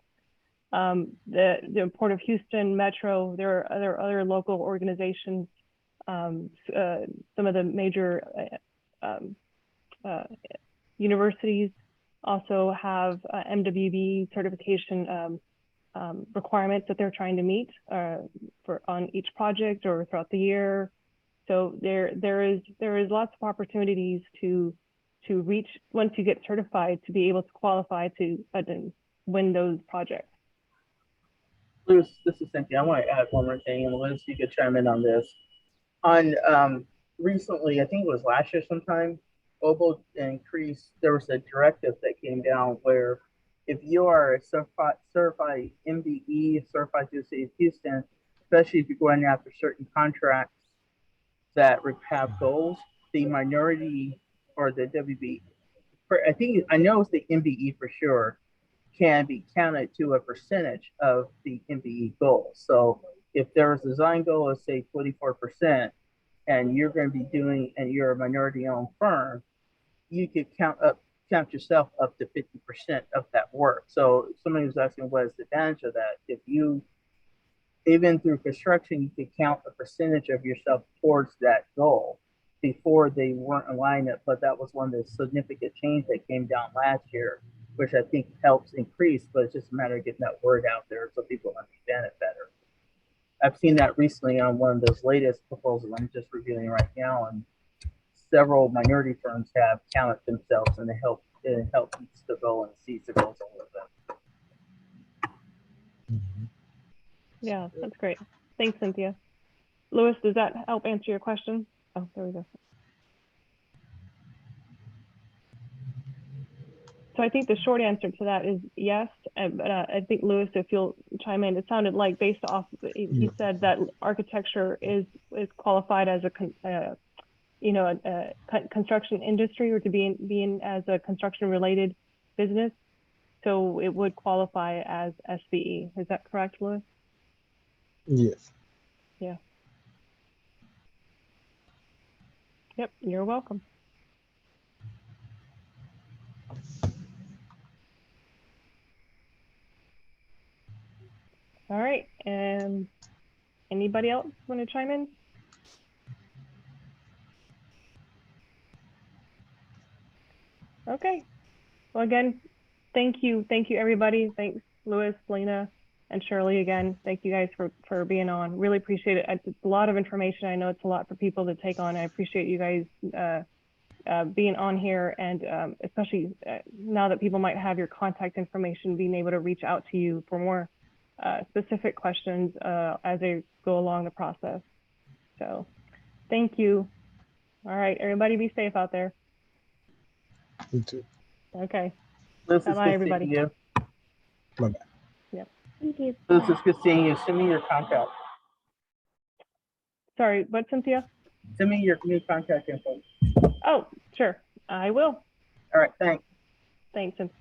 The Port of Houston, Metro, there are other local organizations some of the major universities also have MWBE certification requirements that they're trying to meet on each project or throughout the year. So there is lots of opportunities to reach, once you get certified, to be able to qualify to win those projects. Louis, this is Cynthia. I want to add one more thing, and Louis, you could chime in on this. On recently, I think it was last year sometime, OBO increased, there was a directive that came down where if you are a certified MBE, certified through the city of Houston, especially if you're going after certain contracts that have goals, the minority or the WB, I know it's the MBE for sure, can be counted to a percentage of the MBE goal. So if there's a design goal of say 24%, and you're going to be doing, and you're a minority-owned firm, you could count yourself up to 50% of that work. So somebody was asking what is the advantage of that? If you, even through construction, you could count a percentage of yourself towards that goal. Before they weren't aligned, but that was one of the significant changes that came down last year, which I think helps increase, but it's just a matter of getting that word out there so people understand it better. I've seen that recently on one of those latest proposals I'm just reviewing right now, and several minority firms have counted themselves, and it helps reach the goal and sees the goals a little bit. Yeah, that's great. Thanks, Cynthia. Louis, does that help answer your question? Oh, there we go. So I think the short answer to that is yes, but I think Louis, if you'll chime in, it sounded like based off, he said that architecture is qualified as a construction industry, or to be in as a construction related business. So it would qualify as SBE. Is that correct, Louis? Yes. Yeah. Yep, you're welcome. All right, and anybody else want to chime in? Okay, well, again, thank you everybody. Thanks, Louis, Lena, and Shirley again. Thank you guys for being on. Really appreciate it. It's a lot of information. I know it's a lot for people to take on. I appreciate you guys being on here, and especially now that people might have your contact information, being able to reach out to you for more specific questions as they go along the process. So thank you. All right, everybody be safe out there. You too. Okay. Bye-bye, everybody. Bye-bye. Yep. Thank you. This is good seeing you. Send me your contact. Sorry, what, Cynthia? Send me your new contact info. Oh, sure. I will. All right, thanks. Thanks, Cynthia.